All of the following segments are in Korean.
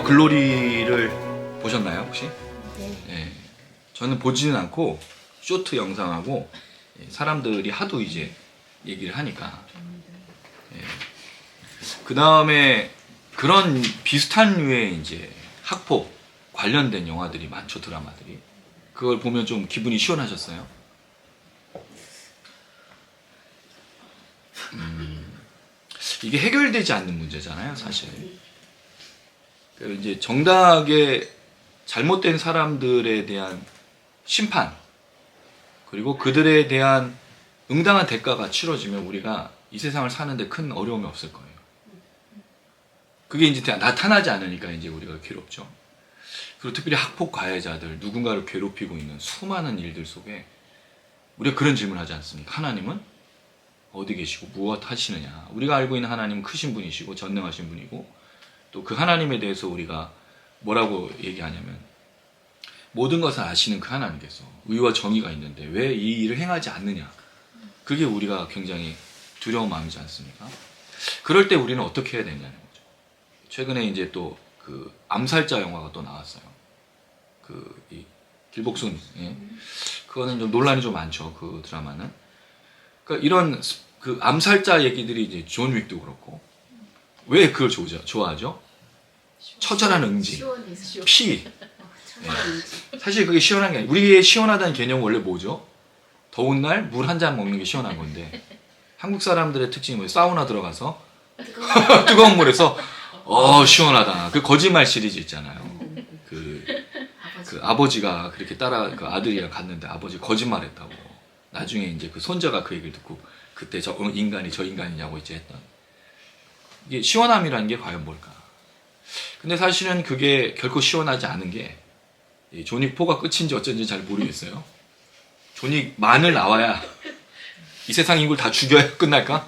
글로리를 보셨나요 혹시? 네. 예. 저는 보지는 않고 쇼트 영상하고 사람들이 하도 이제 얘기를 하니까. 예. 그 다음에 그런 비슷한 류의 이제 학폭 관련된 영화들이 많죠, 드라마들이. 그걸 보면 좀 기분이 시원하셨어요? 이게 해결되지 않는 문제잖아요, 사실. 이제 정당하게 잘못된 사람들에 대한 심판, 그리고 그들에 대한 응당한 대가가 치러지면 우리가 이 세상을 사는데 큰 어려움이 없을 거예요. 그게 이제 나타나지 않으니까 이제 우리가 괴롭죠. 그리고 특별히 학폭 가해자들, 누군가를 괴롭히고 있는 수많은 일들 속에 우리가 그런 질문을 하지 않습니까? 하나님은 어디 계시고 무엇 하시느냐? 우리가 알고 있는 하나님은 크신 분이시고 전능하신 분이고, 또 그 하나님에 대해서 우리가 뭐라고 얘기하냐면, 모든 것을 아시는 그 하나님께서 의와 정의가 있는데 왜 이 일을 행하지 않느냐? 그게 우리가 굉장히 두려운 마음이지 않습니까? 그럴 때 우리는 어떻게 해야 되냐는 거죠. 최근에 이제 또 그 암살자 영화가 또 나왔어요. 이 길복순, 예. 그거는 좀 논란이 좀 많죠, 그 드라마는. 그러니까 이런 그 암살자 얘기들이 이제 존 윅도 그렇고, 왜 그걸 좋아하죠? 처절한 응징, 시원해서. 피. 네. 사실 그게 시원한 게 아니에요. 우리의 시원하다는 개념은 원래 뭐죠? 더운 날 물 한 잔 먹는 게 시원한 건데, 한국 사람들의 특징이 뭐예요? 사우나 들어가서 뜨거운 물에서 시원하다. 그 거짓말 시리즈 있잖아요. 그 아버지가 그렇게 그 아들이랑 갔는데 아버지 거짓말했다고. 나중에 이제 그 손자가 그 얘기를 듣고, 그때 저 인간이 저 인간이냐고 이제 했던. 이게 시원함이라는 게 과연 뭘까? 근데 사실은 그게 결코 시원하지 않은 게, 존윅 4가 끝인지 어쩐지 잘 모르겠어요. 존윅 만을 나와야 이 세상 인구를 다 죽여야 끝날까?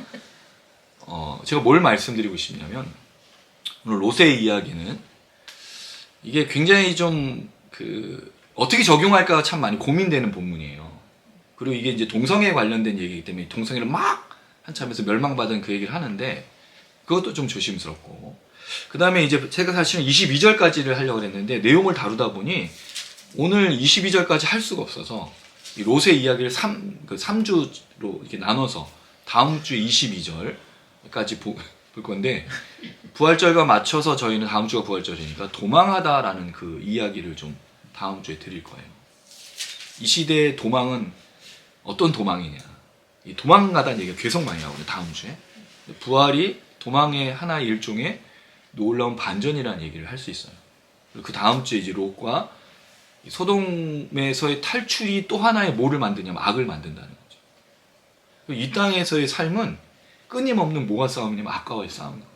제가 뭘 말씀드리고 싶냐면, 오늘 롯의 이야기는 이게 굉장히 좀 어떻게 적용할까가 참 많이 고민되는 본문이에요. 그리고 이게 이제 동성애에 관련된 얘기이기 때문에 동성애를 막 한참에서 멸망받은 그 얘기를 하는데, 그것도 좀 조심스럽고, 그 다음에 이제 제가 사실은 22절까지를 하려고 했는데 내용을 다루다 보니 오늘 22절까지 할 수가 없어서 이 롯의 이야기를 3주로 이렇게 나눠서 다음 주 22절까지 볼 건데, 부활절과 맞춰서 저희는 다음 주가 부활절이니까 도망하다라는 그 이야기를 좀 다음 주에 드릴 거예요. 이 시대의 도망은 어떤 도망이냐, 이 도망가다는 얘기가 계속 많이 나오거든요, 다음 주에. 부활이 도망의 하나의 일종의 놀라운 반전이라는 얘기를 할 수 있어요. 그리고 그 다음 주에 이제 롯과 소돔에서의 탈출이 또 하나의 뭐를 만드냐면 악을 만든다는 거죠. 이 땅에서의 삶은 끊임없는 뭐가 싸움이냐면 악과의 싸움인 거예요.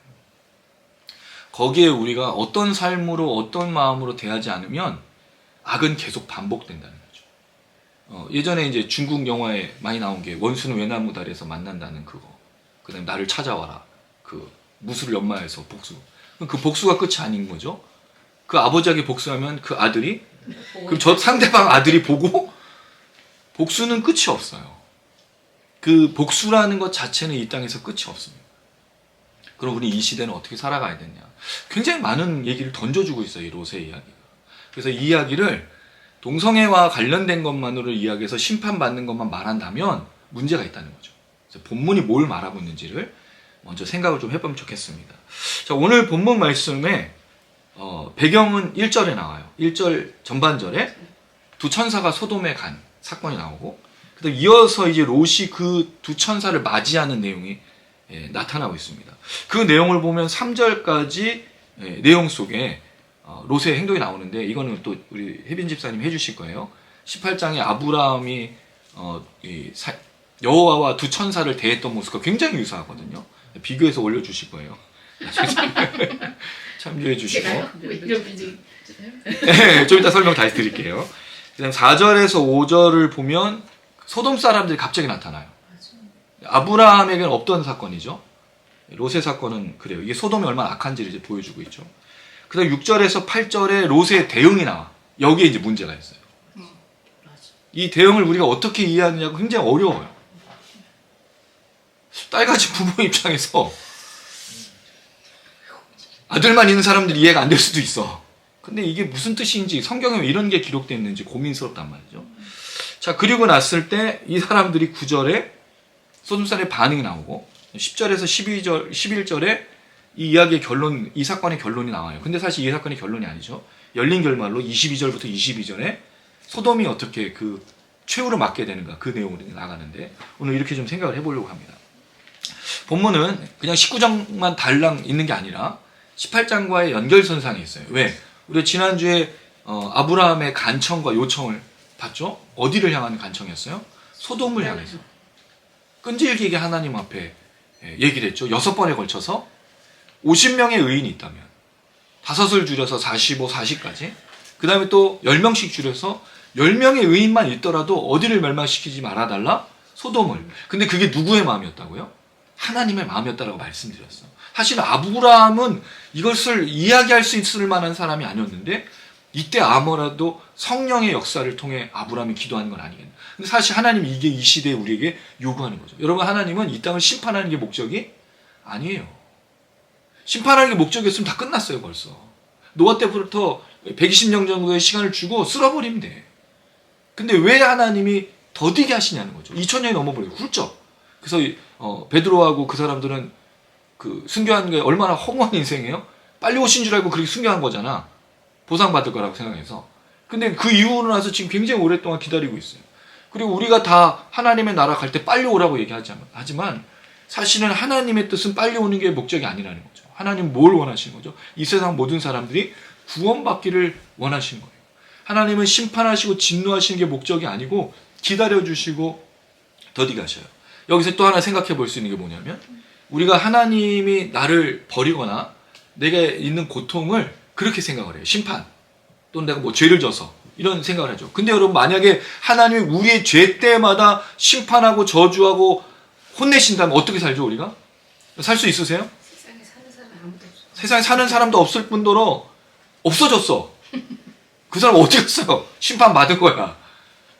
거기에 우리가 어떤 삶으로 어떤 마음으로 대하지 않으면 악은 계속 반복된다는 거죠. 예전에 이제 중국 영화에 많이 나온 게 원수는 외나무 다리에서 만난다는 그거. 그 다음에 나를 찾아와라. 그 무술을 연마해서 복수. 그 복수가 끝이 아닌 거죠. 그 아버지에게 복수하면 그 아들이, 그럼 저 상대방 아들이 보고, 복수는 끝이 없어요. 그 복수라는 것 자체는 이 땅에서 끝이 없습니다. 그럼 우리 이 시대는 어떻게 살아가야 되냐. 굉장히 많은 얘기를 던져주고 있어요, 이 롯의 이야기가. 그래서 이 이야기를 동성애와 관련된 것만으로 이야기해서 심판받는 것만 말한다면 문제가 있다는 거죠. 그래서 본문이 뭘 말하고 있는지를 먼저 생각을 좀 해보면 좋겠습니다. 자, 오늘 본문 말씀에 배경은 1절에 나와요. 1절 전반절에 두 천사가 소돔에 간 사건이 나오고, 그다음 이어서 이제 롯이 그 두 천사를 맞이하는 내용이 나타나고 있습니다. 그 내용을 보면 3절까지 내용 속에 롯의 행동이 나오는데, 이거는 또 우리 혜빈 집사님 해주실 거예요. 18장에 아브라함이 여호와와 두 천사를 대했던 모습과 굉장히 유사하거든요. 비교해서 올려주실 거예요. 참조해 주시고. 네, 좀 이따 설명 다시 드릴게요. 그다음 4절에서 5절을 보면 소돔 사람들이 갑자기 나타나요. 아브라함에게는 없던 사건이죠. 롯의 사건은 그래요. 이게 소돔이 얼마나 악한지를 이제 보여주고 있죠. 그다음 6절에서 8절에 롯의 대응이 나와. 여기에 이제 문제가 있어요. 이 대응을 우리가 어떻게 이해하느냐가 굉장히 어려워요. 딸같이 부모 입장에서 아들만 있는 사람들이 이해가 안 될 수도 있어. 근데 이게 무슨 뜻인지, 성경에 왜 이런 게 기록되어 있는지 고민스럽단 말이죠. 자, 그리고 났을 때 이 사람들이 9절에 소돔살의 반응이 나오고 10절에서 11절에 이 이야기의 결론, 이 사건의 결론이 나와요. 근데 사실 이 사건의 결론이 아니죠. 열린 결말로 22절부터 22절에 소돔이 어떻게 그 최후를 맞게 되는가, 그 내용으로 나가는데 오늘 이렇게 좀 생각을 해보려고 합니다. 본문은 그냥 19장만 달랑 있는 게 아니라 18장과의 연결선상에 있어요. 왜? 우리 지난주에 아브라함의 간청과 요청을 봤죠? 어디를 향하는 간청이었어요? 소돔을 향해서. 끈질기게 하나님 앞에 얘기를 했죠. 6번에 걸쳐서 50명의 의인이 있다면 5을 줄여서 45, 40까지, 그 다음에 또 10명씩 줄여서 10명의 의인만 있더라도 어디를 멸망시키지 말아달라? 소돔을. 근데 그게 누구의 마음이었다고요? 하나님의 마음이었다라고 말씀드렸어요. 사실 아브라함은 이것을 이야기할 수 있을 만한 사람이 아니었는데 이때 아무래도 성령의 역사를 통해 아브라함이 기도하는 건 아니겠나. 근데 사실 하나님이 이게 이 시대에 우리에게 요구하는 거죠. 여러분, 하나님은 이 땅을 심판하는 게 목적이 아니에요. 심판하는 게 목적이었으면 다 끝났어요, 벌써. 노아 때부터 120년 정도의 시간을 주고 쓸어버리면 돼. 근데 왜 하나님이 더디게 하시냐는 거죠. 2000년이 넘어버려요. 훌쩍. 그래서 베드로하고 그 사람들은 그 순교한 게 얼마나 허무한 인생이에요? 빨리 오신 줄 알고 그렇게 순교한 거잖아. 보상받을 거라고 생각해서. 근데 그 이후로 나서 지금 굉장히 오랫동안 기다리고 있어요. 그리고 우리가 다 하나님의 나라 갈 때 빨리 오라고 얘기하지만 사실은 하나님의 뜻은 빨리 오는 게 목적이 아니라는 거죠. 하나님 뭘 원하시는 거죠? 이 세상 모든 사람들이 구원받기를 원하시는 거예요. 하나님은 심판하시고 진노하시는 게 목적이 아니고 기다려주시고 더디게 하셔요. 여기서 또 하나 생각해 볼 수 있는 게 뭐냐면, 우리가 하나님이 나를 버리거나 내게 있는 고통을 그렇게 생각을 해요. 심판 또는 내가 뭐 죄를 져서 이런 생각을 하죠. 근데 여러분, 만약에 하나님이 우리의 죄 때마다 심판하고 저주하고 혼내신다면 어떻게 살죠, 우리가? 살 수 있으세요? 세상에 사는 사람 아무도 없어. 세상에 사는 사람도 없을 뿐더러 없어졌어. 그 사람 어디 갔어요? 심판 받은 거야.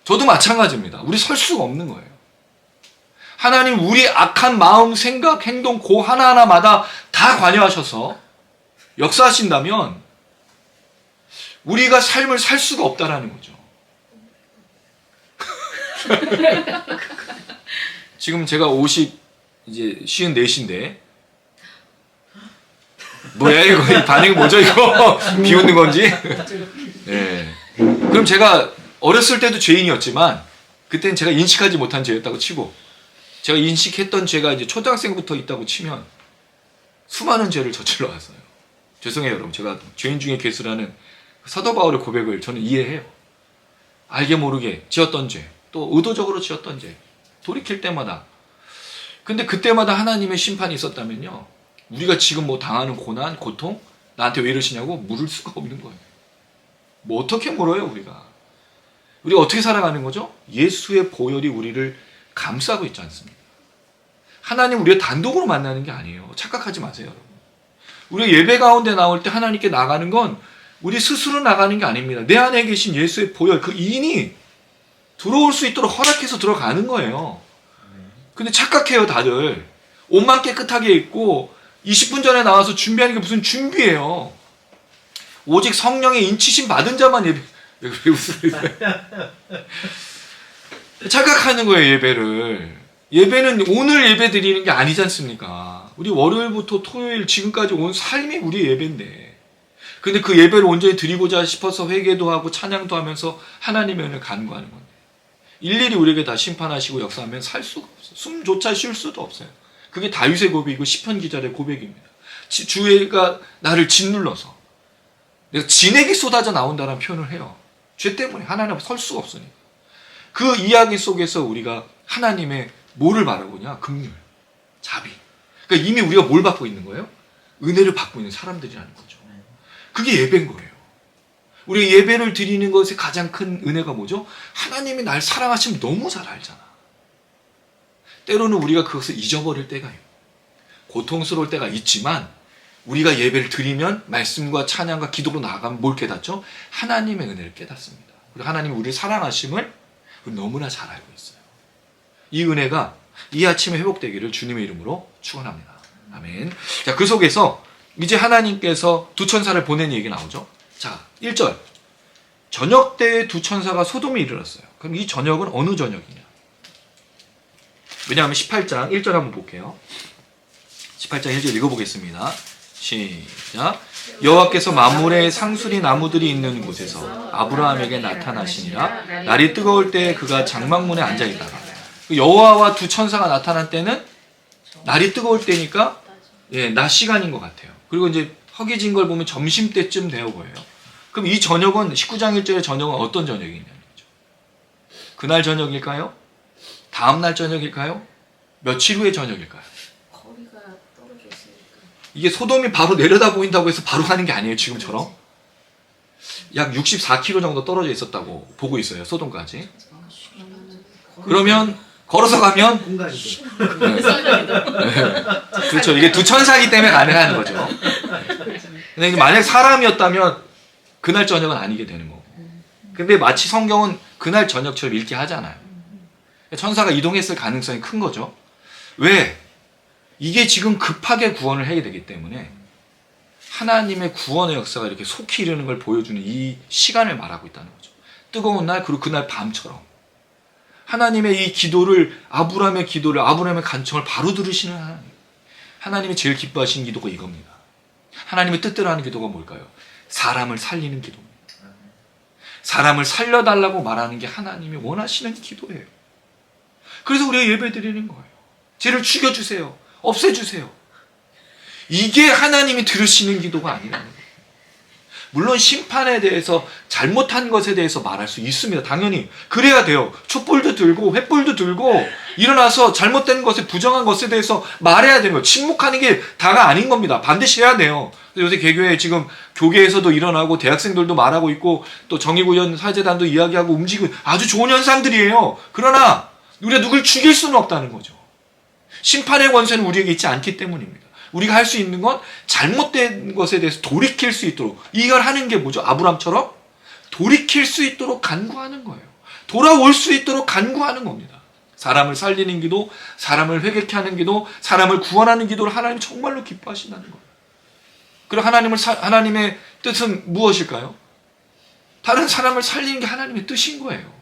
저도 마찬가지입니다. 우리 설 수가 없는 거예요. 하나님 우리 악한 마음, 생각, 행동 그 하나하나마다 다 관여하셔서 역사하신다면 우리가 삶을 살 수가 없다라는 거죠. 지금 제가 54인데 뭐야 이거, 이 반응이 뭐죠 이거? 비웃는 건지? 네. 그럼 제가 어렸을 때도 죄인이었지만 그때는 제가 인식하지 못한 죄였다고 치고, 제가 인식했던 죄가 이제 초등학생부터 있다고 치면 수많은 죄를 저질러 왔어요. 죄송해요 여러분, 제가 죄인 중에 괴수라는 사도 바울의 고백을 저는 이해해요. 알게 모르게 지었던 죄, 또 의도적으로 지었던 죄, 돌이킬 때마다. 근데 그때마다 하나님의 심판이 있었다면요, 우리가 지금 뭐 당하는 고난, 고통, 나한테 왜 이러시냐고 물을 수가 없는 거예요. 뭐 어떻게 물어요 우리가? 우리가 어떻게 살아가는 거죠? 예수의 보혈이 우리를 감싸고 있지 않습니까? 하나님 우리가 단독으로 만나는 게 아니에요. 착각하지 마세요 여러분. 우리가 예배 가운데 나올 때 하나님께 나가는 건 우리 스스로 나가는 게 아닙니다. 내 안에 계신 예수의 보혈, 그 인이 들어올 수 있도록 허락해서 들어가는 거예요. 근데 착각해요 다들. 옷만 깨끗하게 입고 20분 전에 나와서 준비하는 게 무슨 준비예요. 오직 성령의 인치심 받은 자만 예배. 왜 웃으세요? 착각하는 거예요 예배를. 예배는 오늘 예배 드리는 게 아니지 않습니까? 우리 월요일부터 토요일 지금까지 온 삶이 우리 예배인데, 근데 그 예배를 온전히 드리고자 싶어서 회개도 하고 찬양도 하면서 하나님의 은혜를 간구하는 건데, 일일이 우리에게 다 심판하시고 역사하면 살 수가 없어요. 숨조차 쉴 수도 없어요. 그게 다윗의 고백이고 시편 기자의 고백입니다. 주가 나를 짓눌러서 내가 진액이 쏟아져 나온다는 표현을 해요. 죄 때문에 하나님 앞에 설 수가 없으니까. 그 이야기 속에서 우리가 하나님의 뭐를 바라고 있냐? 긍휼, 자비. 그러니까 이미 우리가 뭘 받고 있는 거예요? 은혜를 받고 있는 사람들이라는 거죠. 그게 예배인 거예요. 우리가 예배를 드리는 것의 가장 큰 은혜가 뭐죠? 하나님이 날 사랑하시면 너무 잘 알잖아. 때로는 우리가 그것을 잊어버릴 때가 있고 고통스러울 때가 있지만, 우리가 예배를 드리면 말씀과 찬양과 기도로 나아가면 뭘 깨닫죠? 하나님의 은혜를 깨닫습니다. 그리고 하나님이 우리를 사랑하심을 너무나 잘 알고 있어요. 이 은혜가 이 아침에 회복되기를 주님의 이름으로 축원합니다. 아멘. 자, 그 속에서 이제 하나님께서 두 천사를 보낸 얘기 나오죠. 자, 1절. 저녁 때에 두 천사가 소돔에 이르렀어요. 그럼 이 저녁은 어느 저녁이냐? 왜냐하면 18장 1절 한번 볼게요. 18장 1절 읽어보겠습니다. 시작. 여호와께서 만물의 상수리 나무들이 있는 곳에서 아브라함에게 나타나시니라. 날이 뜨거울 때 그가 장막문에 앉아있다가. 여호와와 두 천사가 나타난 때는 날이 뜨거울 때니까 낮 시간인 것 같아요. 그리고 이제 허기진 걸 보면 점심때쯤 되어 보여요. 그럼 이 저녁은 19장 1절의 저녁은 어떤 저녁이냐는 거죠. 그날 저녁일까요? 다음날 저녁일까요? 며칠 후의 저녁일까요? 거리가 떨어져 있으니까. 이게 소돔이 바로 내려다 보인다고 해서 바로 가는 게 아니에요. 지금처럼. 약 64km 정도 떨어져 있었다고 보고 있어요. 소돔까지. 그러면 걸어서 가면 공간이죠. 그렇죠. 이게 두 천사이기 때문에 가능한 거죠. 근데 이제 만약 사람이었다면 그날 저녁은 아니게 되는 거고. 근데 마치 성경은 그날 저녁처럼 읽게 하잖아요. 천사가 이동했을 가능성이 큰 거죠. 왜? 이게 지금 급하게 구원을 해야 되기 때문에 하나님의 구원의 역사가 이렇게 속히 이르는 걸 보여주는 이 시간을 말하고 있다는 거죠. 뜨거운 날, 그리고 그날 밤처럼. 하나님의 이 기도를, 아브라함의 기도를, 아브라함의 간청을 바로 들으시는 하나님. 하나님이 제일 기뻐하시는 기도가 이겁니다. 하나님의 뜻대로 하는 기도가 뭘까요? 사람을 살리는 기도입니다. 사람을 살려달라고 말하는 게 하나님이 원하시는 기도예요. 그래서 우리가 예배 드리는 거예요. 쟤를 죽여주세요. 없애주세요. 이게 하나님이 들으시는 기도가 아니라는 거예요. 물론 심판에 대해서 잘못한 것에 대해서 말할 수 있습니다. 당연히 그래야 돼요. 촛불도 들고 횃불도 들고 일어나서 잘못된 것에 부정한 것에 대해서 말해야 되는 거예요. 침묵하는 게 다가 아닌 겁니다. 반드시 해야 돼요. 요새 개교회 지금 교계에서도 일어나고 대학생들도 말하고 있고 또 정의구현 사제단도 이야기하고 움직이고 아주 좋은 현상들이에요. 그러나 우리가 누굴 죽일 수는 없다는 거죠. 심판의 권세는 우리에게 있지 않기 때문입니다. 우리가 할 수 있는 건 잘못된 것에 대해서 돌이킬 수 있도록, 이걸 하는 게 뭐죠? 아브람처럼 돌이킬 수 있도록 간구하는 거예요. 돌아올 수 있도록 간구하는 겁니다. 사람을 살리는 기도, 사람을 회개케 하는 기도, 사람을 구원하는 기도를 하나님 정말로 기뻐하신다는 거예요. 그리고 하나님의 뜻은 무엇일까요? 다른 사람을 살리는 게 하나님의 뜻인 거예요.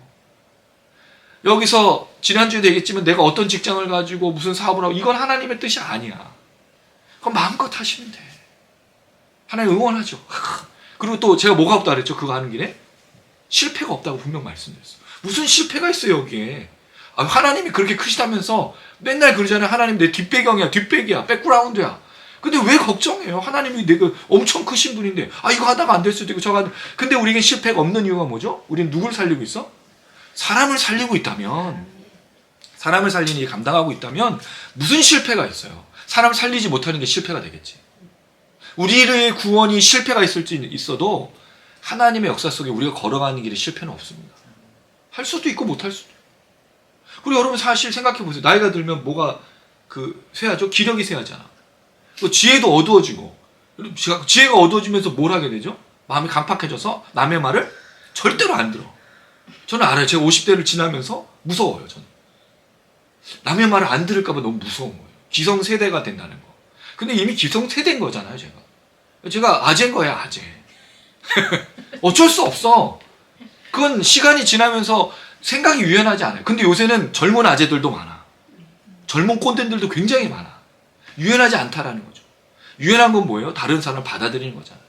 여기서 지난주에도 얘기했지만 내가 어떤 직장을 가지고 무슨 사업을 하고 이건 하나님의 뜻이 아니야. 그럼 마음껏 하시면 돼. 하나님 응원하죠. 그리고 또 제가 뭐가 없다 그랬죠? 그거 하는 길에? 실패가 없다고 분명 말씀드렸어요. 무슨 실패가 있어요 여기에. 하나님이 그렇게 크시다면서 맨날 그러잖아요. 하나님 내 뒷배경이야, 뒷백이야, 백그라운드야. 근데 왜 걱정해요? 하나님이 내가 엄청 크신 분인데 이거 하다가 안 될 수도 있고 저거 하다가. 근데 우리에겐 실패가 없는 이유가 뭐죠? 우리는 누굴 살리고 있어? 사람을 살리고 있다면, 사람을 살리는 일을 감당하고 있다면 무슨 실패가 있어요? 사람을 살리지 못하는 게 실패가 되겠지. 우리의 구원이 실패가 있을지 있어도 하나님의 역사 속에 우리가 걸어가는 길에 실패는 없습니다. 할 수도 있고 못할 수도 있고. 그리고 여러분 사실 생각해 보세요. 나이가 들면 뭐가 쇠하죠? 기력이 쇠하잖아. 또 지혜도 어두워지고. 지혜가 어두워지면서 뭘 하게 되죠? 마음이 강팍해져서 남의 말을 절대로 안 들어. 저는 알아요. 제가 50대를 지나면서 무서워요. 저는. 남의 말을 안 들을까 봐 너무 무서운 거예요. 기성세대가 된다는 거. 근데 이미 기성세대인 거잖아요, 제가. 제가 아재인 거예요, 아재. 어쩔 수 없어. 그건 시간이 지나면서 생각이 유연하지 않아요. 근데 요새는 젊은 아재들도 많아. 젊은 꼰대들도 굉장히 많아. 유연하지 않다라는 거죠. 유연한 건 뭐예요? 다른 사람을 받아들이는 거잖아요.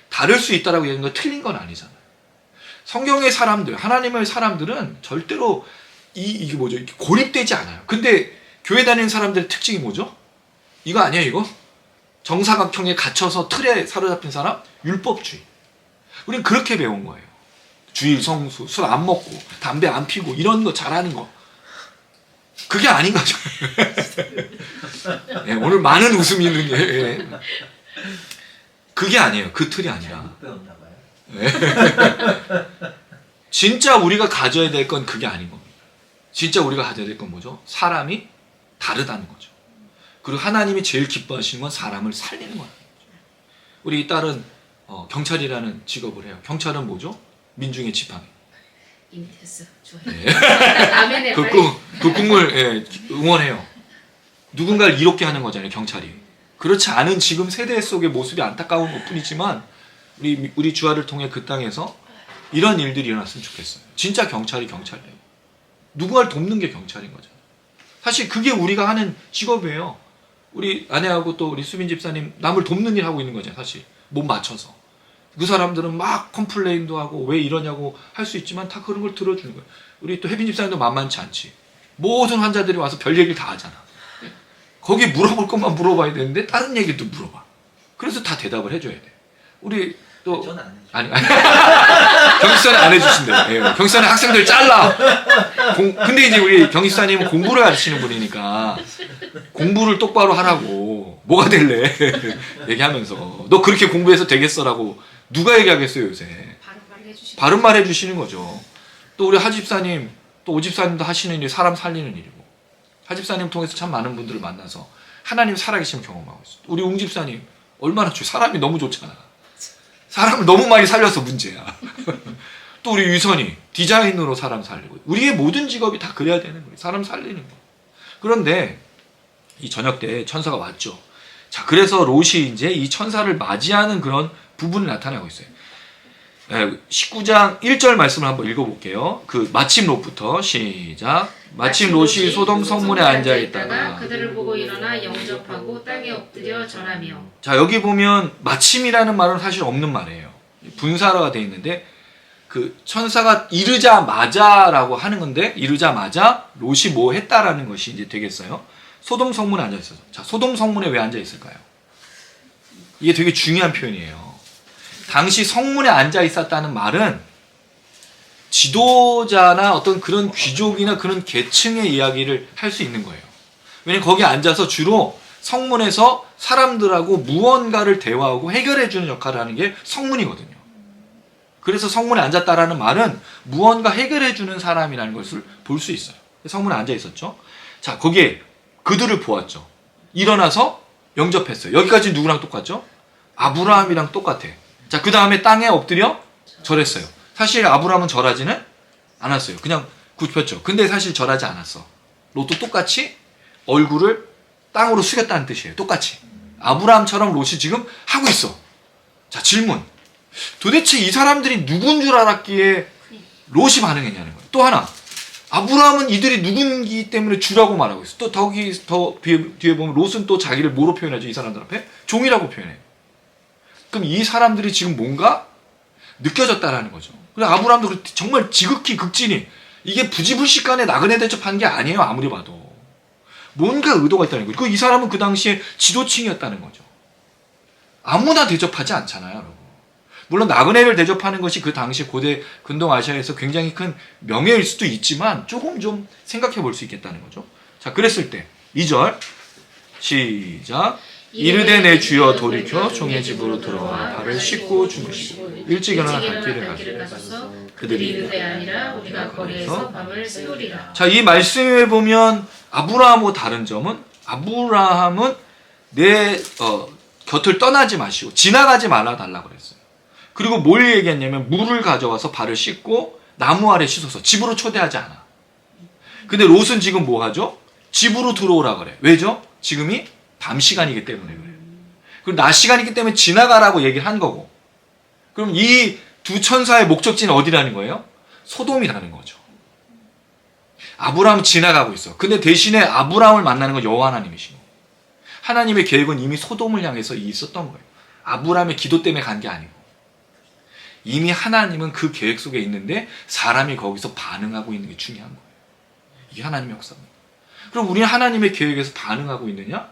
다를 수 있다라고 얘기하는 건 틀린 건 아니잖아요. 성경의 사람들, 하나님의 사람들은 절대로 이게 뭐죠? 이렇게 고립되지 않아요. 근데 교회 다니는 사람들의 특징이 뭐죠? 이거 아니에요, 이거? 정사각형에 갇혀서 틀에 사로잡힌 사람? 율법주의. 우린 그렇게 배운 거예요. 주일 성수, 술 안 먹고, 담배 안 피고, 이런 거 잘하는 거. 그게 아닌 거죠. 네, 오늘 많은 웃음이 있는 게. 네. 그게 아니에요. 그 틀이 아니라. 배웠나 봐요. 네. 진짜 우리가 가져야 될 건 그게 아닌 겁니다. 진짜 우리가 가져야 될 건 뭐죠? 사람이 다르다는 거죠. 그리고 하나님이 제일 기뻐하시는 건 사람을 살리는 거예요. 우리 딸은 경찰이라는 직업을 해요. 경찰은 뭐죠? 민중의 지팡이. 이미 됐어. 좋아요. 네. 남의 그 꿈을 응원해요. 누군가를 이롭게 하는 거잖아요, 경찰이. 그렇지 않은 지금 세대 속의 모습이 안타까운 것뿐이지만 우리 주아를 통해 그 땅에서 이런 일들이 일어났으면 좋겠어요. 진짜 경찰이 경찰이에요. 누군가를 돕는 게 경찰인 거죠. 사실 그게 우리가 하는 직업이에요. 우리 아내하고 또 우리 수빈 집사님 남을 돕는 일 하고 있는 거죠. 사실 몸 맞춰서. 그 사람들은 막 컴플레인도 하고 왜 이러냐고 할 수 있지만 다 그런 걸 들어주는 거예요. 우리 또 혜빈 집사님도 만만치 않지. 모든 환자들이 와서 별 얘기를 다 하잖아. 거기 물어볼 것만 물어봐야 되는데 다른 얘기도 물어봐. 그래서 다 대답을 해줘야 돼. 우리 또 저는 안 해요. 아니 경기사는 안 해주신대요. 예, 경기사는 학생들 잘라. 근데 이제 우리 경기사님은 공부를 가르치는 분이니까 공부를 똑바로 하라고 뭐가 될래 얘기하면서 너 그렇게 공부해서 되겠어라고 누가 얘기하겠어요 요새. 바른 말 해주시는. 바른 말 해주시는 거죠. 또 우리 하집사님 또 오집사님도 하시는 일이 사람 살리는 일이고 하집사님 통해서 참 많은 분들을 만나서 하나님 살아계심을 경험하고 있어요. 우리 웅집사님 얼마나 좋아요. 사람이 너무 좋잖아. 사람을 너무 많이 살려서 문제야. 또 우리 유선이 디자인으로 사람 살리고 우리의 모든 직업이 다 그래야 되는 거예요. 사람 살리는 거. 그런데 이 저녁 때 천사가 왔죠. 자, 그래서 롯이 이제 이 천사를 맞이하는 그런 부분이 나타나고 있어요. 19장 1절 말씀을 한번 읽어볼게요. 그 마침 롯부터 시작. 마침 롯이 소돔 성문에 앉아 있다가 그들을 보고 일어나 영접하고 땅에 엎드려 절하며. 자, 여기 보면 마침이라는 말은 사실 없는 말이에요. 분사라가 되어 있는데 그 천사가 이르자마자라고 하는 건데 이르자마자 롯이 뭐 했다라는 것이 이제 되겠어요. 소돔 성문에 앉아 있어서. 자, 소돔 성문에 왜 앉아 있을까요? 이게 되게 중요한 표현이에요. 당시 성문에 앉아 있었다는 말은 지도자나 어떤 그런 귀족이나 그런 계층의 이야기를 할 수 있는 거예요. 왜냐면 거기 앉아서 주로 성문에서 사람들하고 무언가를 대화하고 해결해주는 역할을 하는 게 성문이거든요. 그래서 성문에 앉았다라는 말은 무언가 해결해주는 사람이라는 것을 볼 수 있어요. 성문에 앉아 있었죠. 자, 거기에 그들을 보았죠. 일어나서 영접했어요. 여기까지 누구랑 똑같죠? 아브라함이랑 똑같아. 자, 그 다음에 땅에 엎드려 절했어요. 사실 아브라함은 절하지는 않았어요. 그냥 굽혔죠. 근데 사실 절하지 않았어. 롯도 똑같이 얼굴을 땅으로 숙였다는 뜻이에요. 똑같이. 아브라함처럼 롯이 지금 하고 있어. 자, 질문. 도대체 이 사람들이 누군 줄 알았기에 롯이 반응했냐는 거예요. 또 하나. 아브라함은 이들이 누군기 때문에 주라고 말하고 있어. 또 더 뒤에 보면 롯은 또 자기를 뭐로 표현하죠? 이 사람들 앞에? 종이라고 표현해요. 그럼 이 사람들이 지금 뭔가 느껴졌다라는 거죠. 그래서 아브라함도 정말 지극히 극진히 이게 부지불식간에 나그네 대접한 게 아니에요. 아무리 봐도. 뭔가 의도가 있다는 거죠. 이 사람은 그 당시에 지도층이었다는 거죠. 아무나 대접하지 않잖아요. 여러분. 물론 나그네를 대접하는 것이 그 당시 고대 근동아시아에서 굉장히 큰 명예일 수도 있지만 조금 좀 생각해 볼 수 있겠다는 거죠. 자, 그랬을 때 2절 시작. 이르되 내 주여 돌이켜 종의 집으로 들어와 발을 씻고 주무시고 일찍 일어나 갈 길을 가서 그들이 이르되 아니라 우리가 거리에서 밤을 새우리라. 자, 이 말씀에 보면 아브라함하고 다른 점은 아브라함은 내 곁을 떠나지 마시고 지나가지 말아 달라고 그랬어요. 그리고 뭘 얘기했냐면 물을 가져와서 발을 씻고 나무 아래 씻어서 집으로 초대하지 않아. 근데 롯은 지금 뭐 하죠? 집으로 들어오라 그래. 왜죠? 지금이 밤 시간이기 때문에 그래요. 그리고 낮 시간이기 때문에 지나가라고 얘기를 한 거고. 그럼 이 두 천사의 목적지는 어디라는 거예요? 소돔이라는 거죠. 아브라함은 지나가고 있어. 근데 대신에 아브라함을 만나는 건 여호와 하나님이시고. 하나님의 계획은 이미 소돔을 향해서 있었던 거예요. 아브라함의 기도 때문에 간 게 아니고. 이미 하나님은 그 계획 속에 있는데 사람이 거기서 반응하고 있는 게 중요한 거예요. 이게 하나님의 역사입니다. 그럼 우리는 하나님의 계획에서 반응하고 있느냐?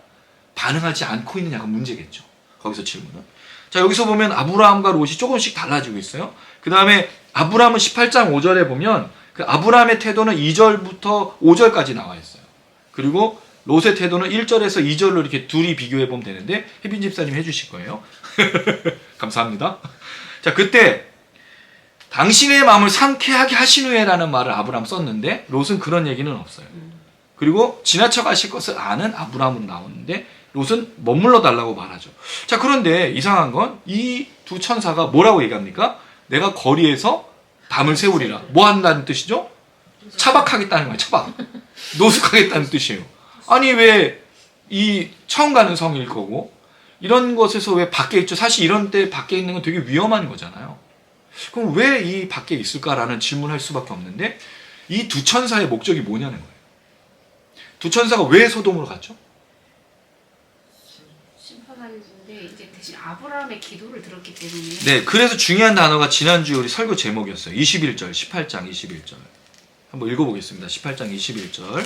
반응하지 않고 있느냐가 문제겠죠. 거기서 질문은. 자, 여기서 보면 아브라함과 롯이 조금씩 달라지고 있어요. 그 다음에 아브라함은 18장 5절에 보면 그 아브라함의 태도는 2절부터 5절까지 나와 있어요. 그리고 롯의 태도는 1절에서 2절로 이렇게 둘이 비교해 보면 되는데 혜빈 집사님 해주실 거예요. 감사합니다. 자, 그때 당신의 마음을 상쾌하게 하신 후에라는 말을 아브라함 썼는데 롯은 그런 얘기는 없어요. 그리고 지나쳐 가실 것을 아는 아브라함은 나오는데 롯은 머물러 달라고 말하죠. 자, 그런데 이상한 건 이 두 천사가 뭐라고 얘기합니까? 내가 거리에서 밤을 새우리라. 뭐 한다는 뜻이죠? 차박하겠다는 거예요. 차박. 노숙하겠다는 뜻이에요. 아니 왜 이 처음 가는 성일 거고 이런 것에서 왜 밖에 있죠? 사실 이런 때 밖에 있는 건 되게 위험한 거잖아요. 그럼 왜 이 밖에 있을까라는 질문을 할 수밖에 없는데 이 두 천사의 목적이 뭐냐는 거예요. 두 천사가 왜 소돔으로 갔죠? 심판하는데 이제 대신 아브라함의 기도를 들었기 때문에. 네, 그래서 중요한 단어가 지난주에 우리 설교 제목이었어요. 21절, 18장 21절. 한번 읽어보겠습니다. 18장 21절.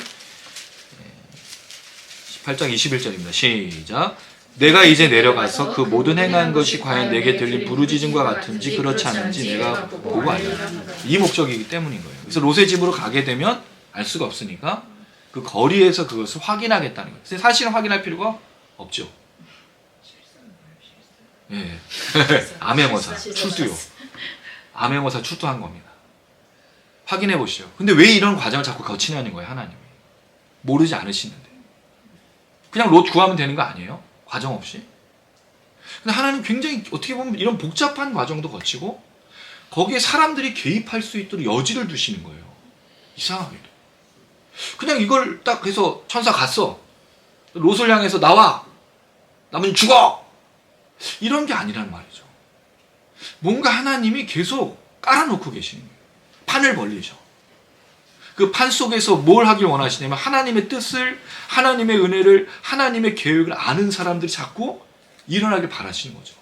18장 21절입니다. 시작. 내가 이제 내려가서 그 모든 행한 것이 과연 내게 들린 부르짖음과 같은지 그렇지 않은지 내가 보고 알리라. 이 목적이기 때문인 거예요. 그래서 롯의 집으로 가게 되면 알 수가 없으니까 그 거리에서 그것을 확인하겠다는 거예요. 근데 사실은 확인할 필요가 없죠. 예. 암행어사 출두요. 암행어사 출두한 겁니다. 확인해 보시죠. 근데 왜 이런 과정을 자꾸 거치냐는 거예요, 하나님이. 모르지 않으시는데. 그냥 롯 구하면 되는 거 아니에요? 과정 없이. 근데 하나님 굉장히 어떻게 보면 이런 복잡한 과정도 거치고 거기에 사람들이 개입할 수 있도록 여지를 두시는 거예요. 이상하게도. 그냥 이걸 딱 해서 천사 갔어. 롯을 향해서 나와. 나머지 죽어. 이런 게 아니란 말이죠. 뭔가 하나님이 계속 깔아놓고 계시는 거예요. 판을 벌리죠. 그 판 속에서 뭘 하길 원하시냐면 하나님의 뜻을, 하나님의 은혜를, 하나님의 계획을 아는 사람들이 자꾸 일어나길 바라시는 거죠.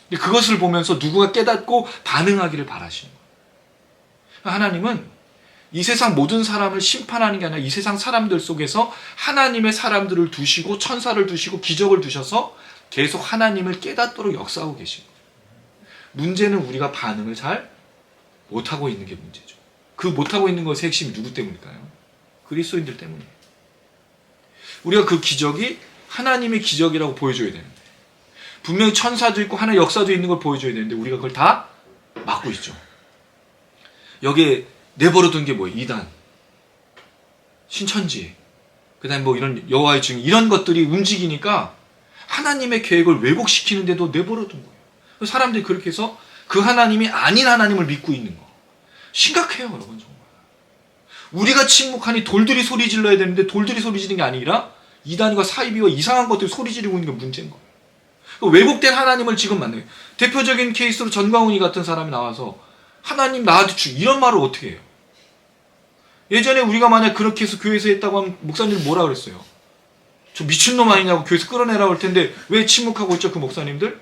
근데 그것을 보면서 누구가 깨닫고 반응하기를 바라시는 거예요. 하나님은 이 세상 모든 사람을 심판하는 게 아니라 이 세상 사람들 속에서 하나님의 사람들을 두시고 천사를 두시고 기적을 두셔서 계속 하나님을 깨닫도록 역사하고 계신 거예요. 문제는 우리가 반응을 잘 못하고 있는 게 문제죠. 그 못하고 있는 것의 핵심이 누구 때문일까요? 그리스도인들 때문이에요. 우리가 그 기적이 하나님의 기적이라고 보여줘야 되는데 분명히 천사도 있고 하나의 역사도 있는 걸 보여줘야 되는데 우리가 그걸 다 막고 있죠. 여기에 내버려둔 게 뭐예요? 이단, 신천지, 그 다음에 뭐 이런 여호와의 증인 이런 것들이 움직이니까 하나님의 계획을 왜곡시키는데도 내버려둔 거예요. 사람들이 그렇게 해서 그 하나님이 아닌 하나님을 믿고 있는 거. 심각해요, 여러분, 정말. 우리가 침묵하니 돌들이 소리 질러야 되는데 돌들이 소리 지르는 게 아니라 이단과 사이비와 이상한 것들이 소리 지르고 있는 게 문제인 거예요. 왜곡된 하나님을 지금 만나요. 대표적인 케이스로 전광훈이 같은 사람이 나와서 하나님 나한테 이런 말을 어떻게 해요? 예전에 우리가 만약 그렇게 해서 교회에서 했다고 하면 목사님 뭐라 그랬어요? 저 미친놈 아니냐고 교회에서 끌어내라고 할 텐데 왜 침묵하고 있죠, 그 목사님들?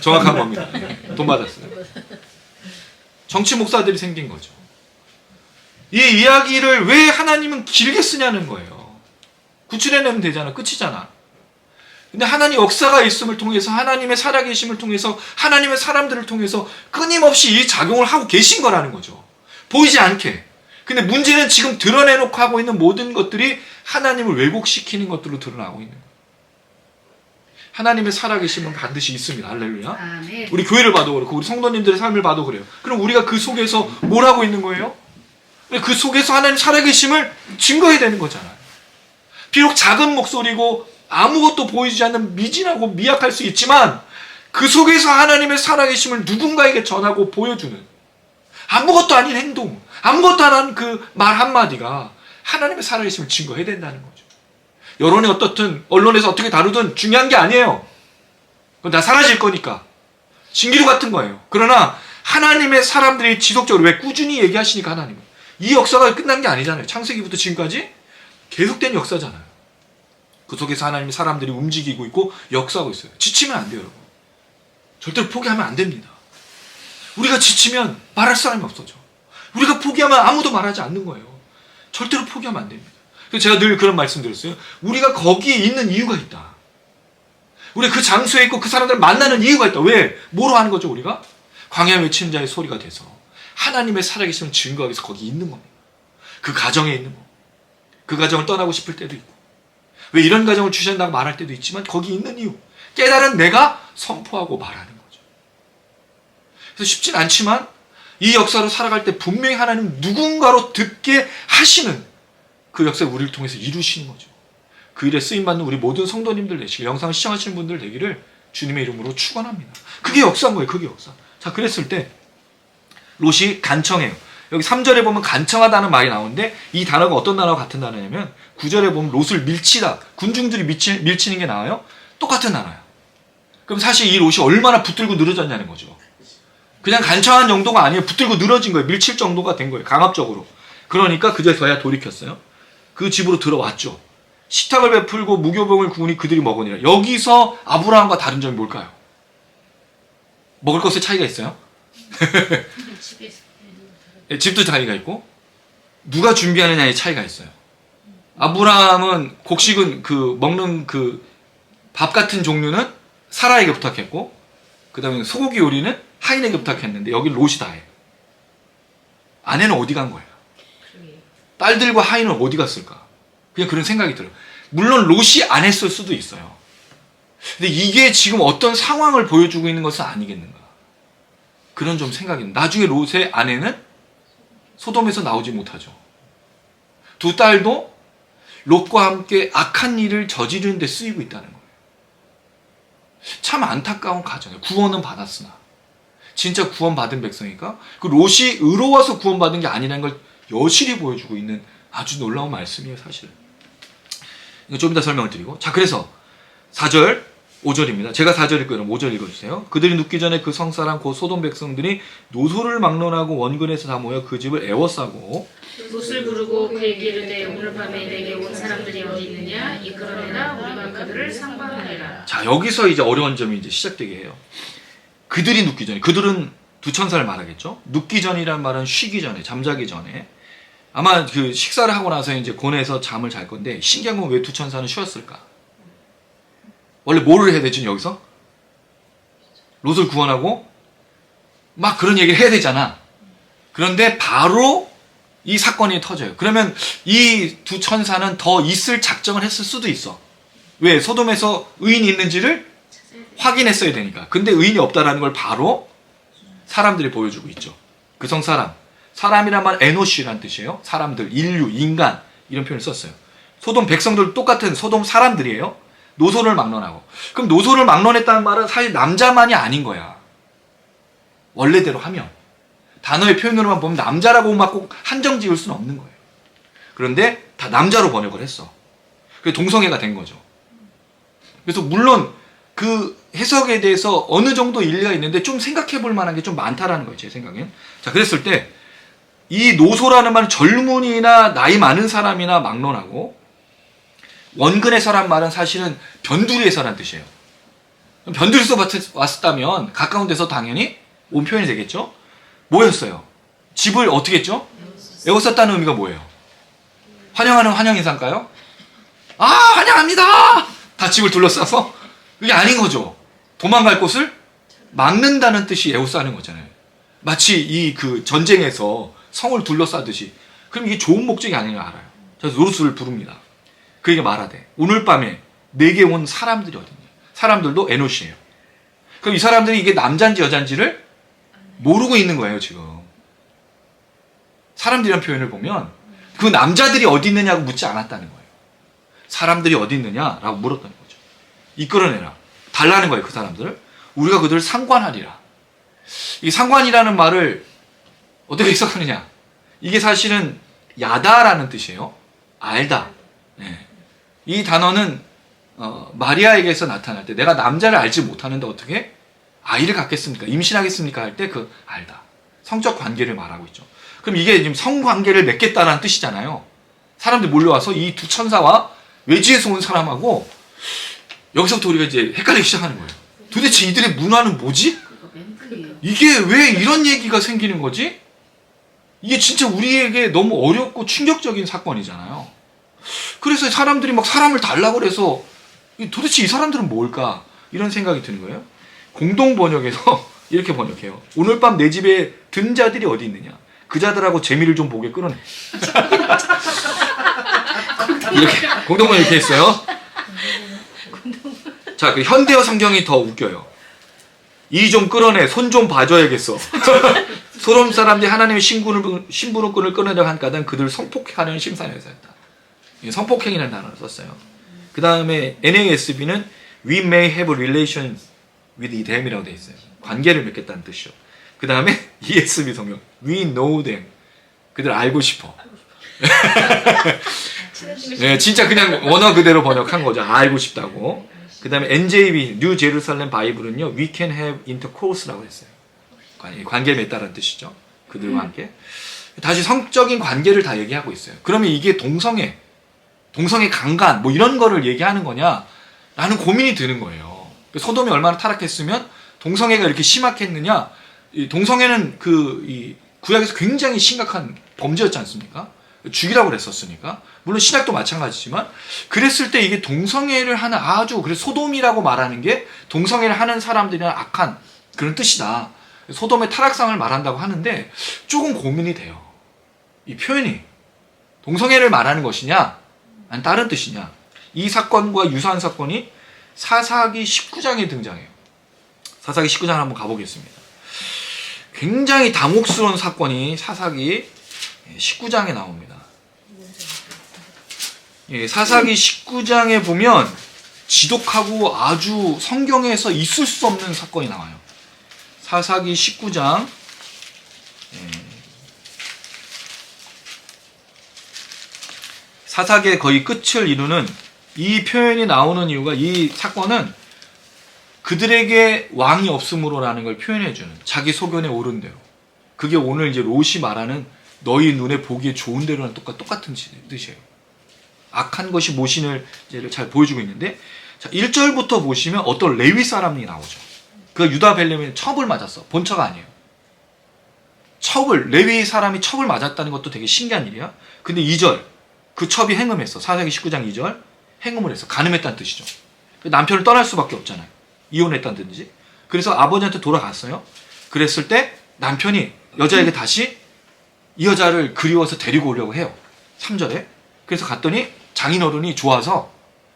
정확한 겁니다. 돈 받았어요. 정치 목사들이 생긴 거죠. 이 이야기를 왜 하나님은 길게 쓰냐는 거예요. 구출해내면 되잖아. 끝이잖아. 근데 하나님 역사가 있음을 통해서 하나님의 살아계심을 통해서 하나님의 사람들을 통해서 끊임없이 이 작용을 하고 계신 거라는 거죠. 보이지 않게. 근데 문제는 지금 드러내놓고 하고 있는 모든 것들이 하나님을 왜곡시키는 것들로 드러나고 있는 거예요. 하나님의 살아계심은 반드시 있습니다. 할렐루야. 아멘. 우리 교회를 봐도 그렇고 우리 성도님들의 삶을 봐도 그래요. 그럼 우리가 그 속에서 뭘 하고 있는 거예요? 그 속에서 하나님 살아계심을 증거해야 되는 거잖아요. 비록 작은 목소리고 아무것도 보이지 않는 미진하고 미약할 수 있지만 그 속에서 하나님의 살아계심을 누군가에게 전하고 보여주는 아무것도 아닌 행동, 아무것도 안 한 그 말 한마디가 하나님의 살아계심을 증거해야 된다는 거죠. 여론이 어떻든 언론에서 어떻게 다루든 중요한 게 아니에요. 그건 다 사라질 거니까. 신기루 같은 거예요. 그러나 하나님의 사람들이 지속적으로 왜 꾸준히 얘기하시니까 하나님은 이 역사가 끝난 게 아니잖아요. 창세기부터 지금까지 계속된 역사잖아요. 그 속에서 하나님의 사람들이 움직이고 있고 역사하고 있어요. 지치면 안 돼요, 여러분. 절대로 포기하면 안 됩니다. 우리가 지치면 말할 사람이 없어져. 우리가 포기하면 아무도 말하지 않는 거예요. 절대로 포기하면 안 됩니다. 그래서 제가 늘 그런 말씀 드렸어요. 우리가 거기에 있는 이유가 있다. 우리가 그 장소에 있고 그 사람들을 만나는 이유가 있다. 왜? 뭐로 하는 거죠, 우리가? 광야 외치는 자의 소리가 돼서 하나님의 살아계심을 증거하기 위해서 거기 있는 겁니다. 그 가정에 있는 거. 그 가정을 떠나고 싶을 때도 있고. 왜 이런 가정을 주신다고 말할 때도 있지만 거기 있는 이유. 깨달은 내가 선포하고 말하는 거죠. 그래서 쉽진 않지만 이 역사로 살아갈 때 분명히 하나님 누군가로 듣게 하시는 그 역사를 우리를 통해서 이루시는 거죠. 그 일에 쓰임받는 우리 모든 성도님들 되시길, 영상 시청하시는 분들 되기를 주님의 이름으로 축원합니다. 그게 역사인 거예요. 그게 역사. 자, 그랬을 때 롯이 간청해요. 여기 3절에 보면 간청하다는 말이 나오는데 이 단어가 어떤 단어와 같은 단어냐면 9절에 보면 롯을 밀치다. 군중들이 밀치는 게 나와요. 똑같은 단어야. 그럼 사실 이 롯이 얼마나 붙들고 늘어졌냐는 거죠. 그냥 간청한 정도가 아니에요. 붙들고 늘어진 거예요. 밀칠 정도가 된 거예요. 강압적으로. 그러니까 그제서야 돌이켰어요. 그 집으로 들어왔죠. 식탁을 베풀고 무교병을 구우니 그들이 먹으니라. 여기서 아브라함과 다른 점이 뭘까요? 먹을 것에 차이가 있어요? 집도 차이가 있고 누가 준비하느냐의 차이가 있어요. 아브라함은 곡식은 먹는 밥 같은 종류는 사라에게 부탁했고 그 다음에 소고기 요리는 하인에게 부탁했는데 여기 롯이 다 해. 아내는 어디 간 거예요? 딸들과 하인은 어디 갔을까? 그냥 그런 생각이 들어요. 물론 롯이 안 했을 수도 있어요. 근데 이게 지금 어떤 상황을 보여주고 있는 것은 아니겠는가? 그런 좀 생각이 듭니다. 나중에 롯의 아내는 소돔에서 나오지 못하죠. 두 딸도 롯과 함께 악한 일을 저지르는 데 쓰이고 있다는 거예요. 참 안타까운 가정이에요. 구원은 받았으나 진짜 구원받은 백성이니까 그 롯이 의로워서 구원받은 게 아니라는 걸 여실히 보여주고 있는 아주 놀라운 말씀이에요. 사실은. 이거 좀 이따 설명을 드리고 자 그래서 4절 5절입니다. 제가 4절 읽고 여러분 5절 읽어주세요. 그들이 눕기 전에 그 성사람 곧 소돔 백성들이 노소를 막론하고 원근에서 다 모여 그 집을 애워싸고 롯을 부르고 그에게 이르되 오늘 밤에 내게 온 사람들이 어디 있느냐 이끌어내라 우리가 그들을 상방하리라. 자 여기서 이제 어려운 점이 이제 시작되게 해요. 그들이 눕기 전에 그들은 두 천사를 말하겠죠. 눕기 전이란 말은 쉬기 전에 잠자기 전에 아마 그 식사를 하고 나서 이제 곤에서 잠을 잘 건데 신기한 건 왜 두 천사는 쉬었을까? 원래 뭐를 해야 되지 여기서? 롯을 구원하고 막 그런 얘기를 해야 되잖아. 그런데 바로 이 사건이 터져요. 그러면 이 두 천사는 더 있을 작정을 했을 수도 있어. 왜? 소돔에서 의인이 있는지를 확인했어야 되니까. 근데 의인이 없다라는 걸 바로 사람들이 보여주고 있죠. 그 성 사람. 사람이란 말 에노시라는 뜻이에요. 사람들, 인류, 인간 이런 표현을 썼어요. 소돔 백성들 똑같은 소돔 사람들이에요. 노소를 막론하고. 그럼 노소를 막론했다는 말은 사실 남자만이 아닌 거야. 원래대로 하면. 단어의 표현으로만 보면 남자라고 막 꼭 한정 지을 수는 없는 거예요. 그런데 다 남자로 번역을 했어. 그래서 동성애가 된 거죠. 그래서 물론 그 해석에 대해서 어느 정도 일리가 있는데 좀 생각해 볼 만한 게 좀 많다라는 거예요. 제 생각엔. 자, 그랬을 때 이 노소라는 말은 젊은이나 나이 많은 사람이나 막론하고 원근에서란 말은 사실은 변두리에서란 뜻이에요. 변두리에서 왔다면 가까운 데서 당연히 온 표현이 되겠죠. 뭐였어요? 집을 어떻게 했죠? 에워쌌다는 의미가 뭐예요? 환영하는 환영 인사일까요? 아 환영합니다. 다 집을 둘러싸서 그게 아닌 거죠. 도망갈 곳을 막는다는 뜻이 에워싸는 거잖아요. 마치 이 그 전쟁에서 성을 둘러싸듯이. 그럼 이게 좋은 목적이 아닌가 알아요. 그래서 롯을 부릅니다. 그에게 말하되 오늘 밤에 내게 온 사람들이 어딨냐. 사람들도 에노시예요. 그럼 이 사람들이 이게 남자인지 여자인지를 모르고 있는 거예요 지금. 사람들이라는 표현을 보면 그 남자들이 어디 있느냐고 묻지 않았다는 거예요. 사람들이 어디 있느냐라고 물었다는 거죠. 이끌어내라. 달라는 거예요 그 사람들을. 우리가 그들을 상관하리라. 이 상관이라는 말을 어떻게 해석하느냐. 이게 사실은 야다라는 뜻이에요. 알다. 네. 이 단어는 마리아에게서 나타날 때 내가 남자를 알지 못하는데 어떻게 아이를 갖겠습니까? 임신하겠습니까? 할 때 그 알다. 성적 관계를 말하고 있죠. 그럼 이게 지금 성관계를 맺겠다라는 뜻이잖아요. 사람들이 몰려와서 이 두 천사와 외지에서 온 사람하고 여기서부터 우리가 이제 헷갈리기 시작하는 거예요. 도대체 이들의 문화는 뭐지? 이게 왜 이런 얘기가 생기는 거지? 이게 진짜 우리에게 너무 어렵고 충격적인 사건이잖아요. 그래서 사람들이 막 사람을 달라고 그래서 도대체 이 사람들은 뭘까? 이런 생각이 드는 거예요. 공동 번역에서 이렇게 번역해요. 오늘 밤 내 집에 든 자들이 어디 있느냐? 그 자들하고 재미를 좀 보게 끌어내. 이렇게 공동 번역 이렇게 했어요. 자, 그 현대어 성경이 더 웃겨요. 이 좀 끌어내, 손 좀 봐줘야겠어. 소돔 사람들이 하나님의 신부름꾼을 끌어내려 한 까닭 그들을 성폭행하려는 심산에서였다. 성폭행이라는 단어를 썼어요. 그 다음에 NASB는 We may have a relation with them이라고 되어 있어요. 관계를 맺겠다는 뜻이죠. 그 다음에 ESV 성경 We know them. 그들 알고 싶어. 친해지고 네, 진짜 그냥 원어 그대로 번역한 거죠. 알고 싶다고. 그 다음에 NJB, 뉴 제루살렘 바이블은요, We can have intercourse라고 했어요. 관계 맺다라는 뜻이죠. 그들과 함께. 다시 성적인 관계를 다 얘기하고 있어요. 그러면 이게 동성애 강간, 뭐 이런 거를 얘기하는 거냐? 라는 고민이 드는 거예요. 소돔이 얼마나 타락했으면 동성애가 이렇게 심각했느냐? 이 동성애는 이 구약에서 굉장히 심각한 범죄였지 않습니까? 죽이라고 그랬었으니까. 물론 신약도 마찬가지지만, 그랬을 때 이게 동성애를 하는 그래서 소돔이라고 말하는 게 동성애를 하는 사람들이랑 악한 그런 뜻이다. 소돔의 타락상을 말한다고 하는데 조금 고민이 돼요. 이 표현이 동성애를 말하는 것이냐 아니 다른 뜻이냐. 이 사건과 유사한 사건이 사사기 19장에 등장해요. 사사기 19장 한번 가보겠습니다. 굉장히 당혹스러운 사건이 사사기 19장에 나옵니다. 예, 사사기 19장에 보면 지독하고 아주 성경에서 있을 수 없는 사건이 나와요. 사사기 19장 사사기의 거의 끝을 이루는 이 표현이 나오는 이유가, 이 사건은 그들에게 왕이 없음으로라는 걸 표현해주는, 자기 소견에 옳은 대로. 그게 오늘 이제 롯이 말하는 너희 눈에 보기에 좋은 대로는 똑같은 뜻이에요. 악한 것이 모신을 잘 보여주고 있는데, 자, 1절부터 보시면 어떤 레위 사람이 나오죠. 그 유다 벨레헴에 첩을 맞았어. 본처가 아니에요. 레위 사람이 첩을 맞았다는 것도 되게 신기한 일이야. 근데 2절, 그 첩이 행음했어. 사사기 19장 2절, 행음을 했어. 간음했다는 뜻이죠. 남편을 떠날 수밖에 없잖아요. 이혼했다는 뜻이지. 그래서 아버지한테 돌아갔어요. 그랬을 때 남편이 여자에게 다시 이 여자를 그리워서 데리고 오려고 해요. 3절에. 그래서 갔더니 장인어른이 좋아서,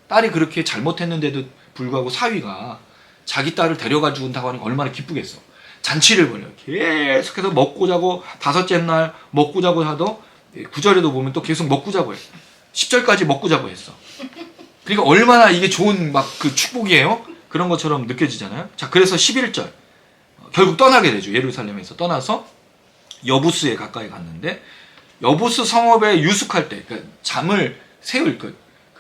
딸이 그렇게 잘못했는데도 불구하고 사위가 자기 딸을 데려가 준다고 하니까 얼마나 기쁘겠어. 잔치를 벌여요. 계속해서 먹고 자고, 5째 날 먹고 자고 하도 9절에도 보면 또 계속 먹고 자고 해. 10절까지 먹고 자고 했어. 그러니까 얼마나 이게 좋은 막 그 축복이에요. 그런 것처럼 느껴지잖아요. 자, 그래서 11절 결국 떠나게 되죠. 예루살렘에서 떠나서 여부스에 가까이 갔는데, 여부스 성읍에 유숙할 때, 그러니까 잠을 새울 그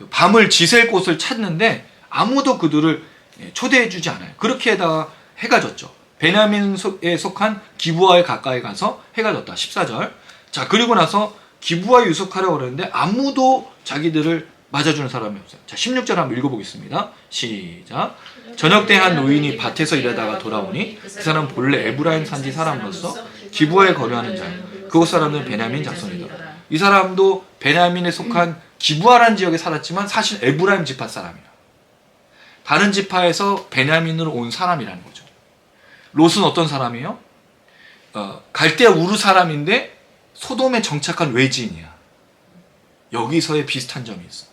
밤을 지샐 곳을 찾는데 아무도 그들을 초대해주지 않아요. 그렇게 해다가 해가 졌죠. 베냐민에 속한 기브아에 가까이 가서 해가 졌다. 14절. 자, 그리고 나서 기브아에 유숙하려고 그러는데 아무도 자기들을 맞아주는 사람이 없어요. 자, 16절 한번 읽어보겠습니다. 시작. 저녁 때 한 노인이 밭에서 일하다가 돌아오니 그 사람은 본래 에브라임 산지 사람으로서 기브아에 거류하는 자예요. 그곳 사람들은 베냐민 자손이더라. 이 사람도 베냐민에 속한 기브아라는 지역에 살았지만 사실 에브라임 지파 사람이야. 다른 지파에서 베냐민으로 온 사람이라는 거죠. 롯은 어떤 사람이에요? 갈대아 우르 사람인데 소돔에 정착한 외지인이야. 여기서의 비슷한 점이 있어.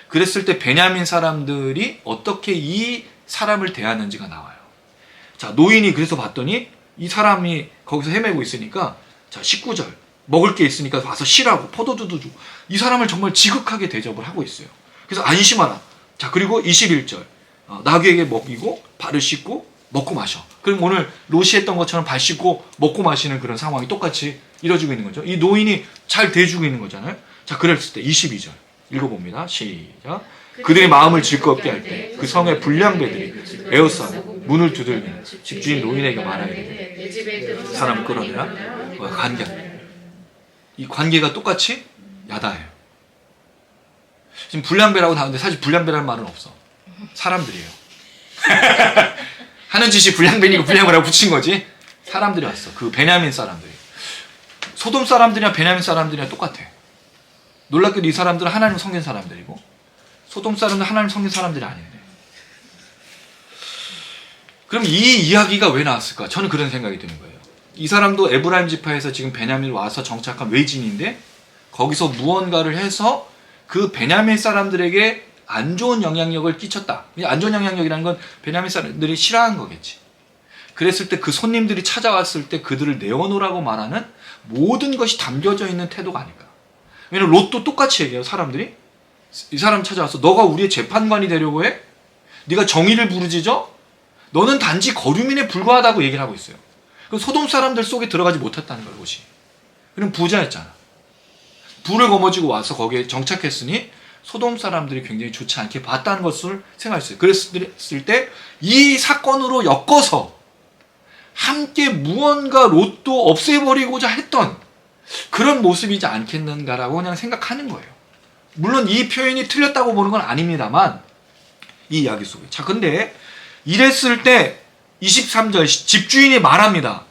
그랬을 때 베냐민 사람들이 어떻게 이 사람을 대하는지가 나와요. 자, 노인이 그래서 봤더니 이 사람이 거기서 헤매고 있으니까, 자, 19절 먹을 게 있으니까 와서 쉬라고 포도주도 주고, 이 사람을 정말 지극하게 대접을 하고 있어요. 그래서 안심하라. 자, 그리고 21절 나귀에게 먹이고 발을 씻고 먹고 마셔. 그럼 오늘 롯이 했던 것처럼 발 씻고 먹고 마시는 그런 상황이 똑같이 이루어지고 있는 거죠. 이 노인이 잘 대해주고 있는 거잖아요. 자, 그랬을 때 22절 읽어봅니다. 시작. 그들의 마음을 즐겁게 할 때 그 성의 불량배들이 에워싸고 문을 두들기는 집주인 노인에게 말하게 되되 사람을 끌어내라. 관계. 이 관계가 똑같이 야다해요. 지금 불량배라고 나오는데 사실 불량배라는 말은 없어. 사람들이에요. 하는 짓이 불량배니까 불량배라고 붙인 거지. 사람들이 왔어. 그 베냐민 사람들이. 소돔 사람들이나 베냐민 사람들이나 똑같아. 놀랍게도 이 사람들은 하나님 섬긴 사람들이고, 소돔 사람들은 하나님 섬긴 사람들이 아닌데. 그럼 이 이야기가 왜 나왔을까? 저는 그런 생각이 드는 거예요. 이 사람도 에브라임 지파에서 지금 베냐민 와서 정착한 외진인데, 거기서 무언가를 해서 그 베냐민 사람들에게 안 좋은 영향력을 끼쳤다. 안 좋은 영향력이라는 건 베냐민 사람들이 싫어한 거겠지. 그랬을 때 그 손님들이 찾아왔을 때 그들을 내어놓으라고 말하는 모든 것이 담겨져 있는 태도가 아닐까. 왜냐면 롯도 똑같이 얘기해요. 사람들이 이 사람 찾아와서 너가 우리의 재판관이 되려고 해? 네가 정의를 부르짖어? 너는 단지 거류민에 불과하다고 얘기를 하고 있어요. 그럼 소돔 사람들 속에 들어가지 못했다는 걸, 롯이. 그럼 부자였잖아. 불을 거머쥐고 와서 거기에 정착했으니 소돔 사람들이 굉장히 좋지 않게 봤다는 것을 생각했어요. 그랬을 때 이 사건으로 엮어서 함께 무언가 롯도 없애버리고자 했던 그런 모습이지 않겠는가라고 그냥 생각하는 거예요. 물론 이 표현이 틀렸다고 보는 건 아닙니다만 이 이야기 속에. 자, 근데 이랬을 때 23절 집주인이 말합니다.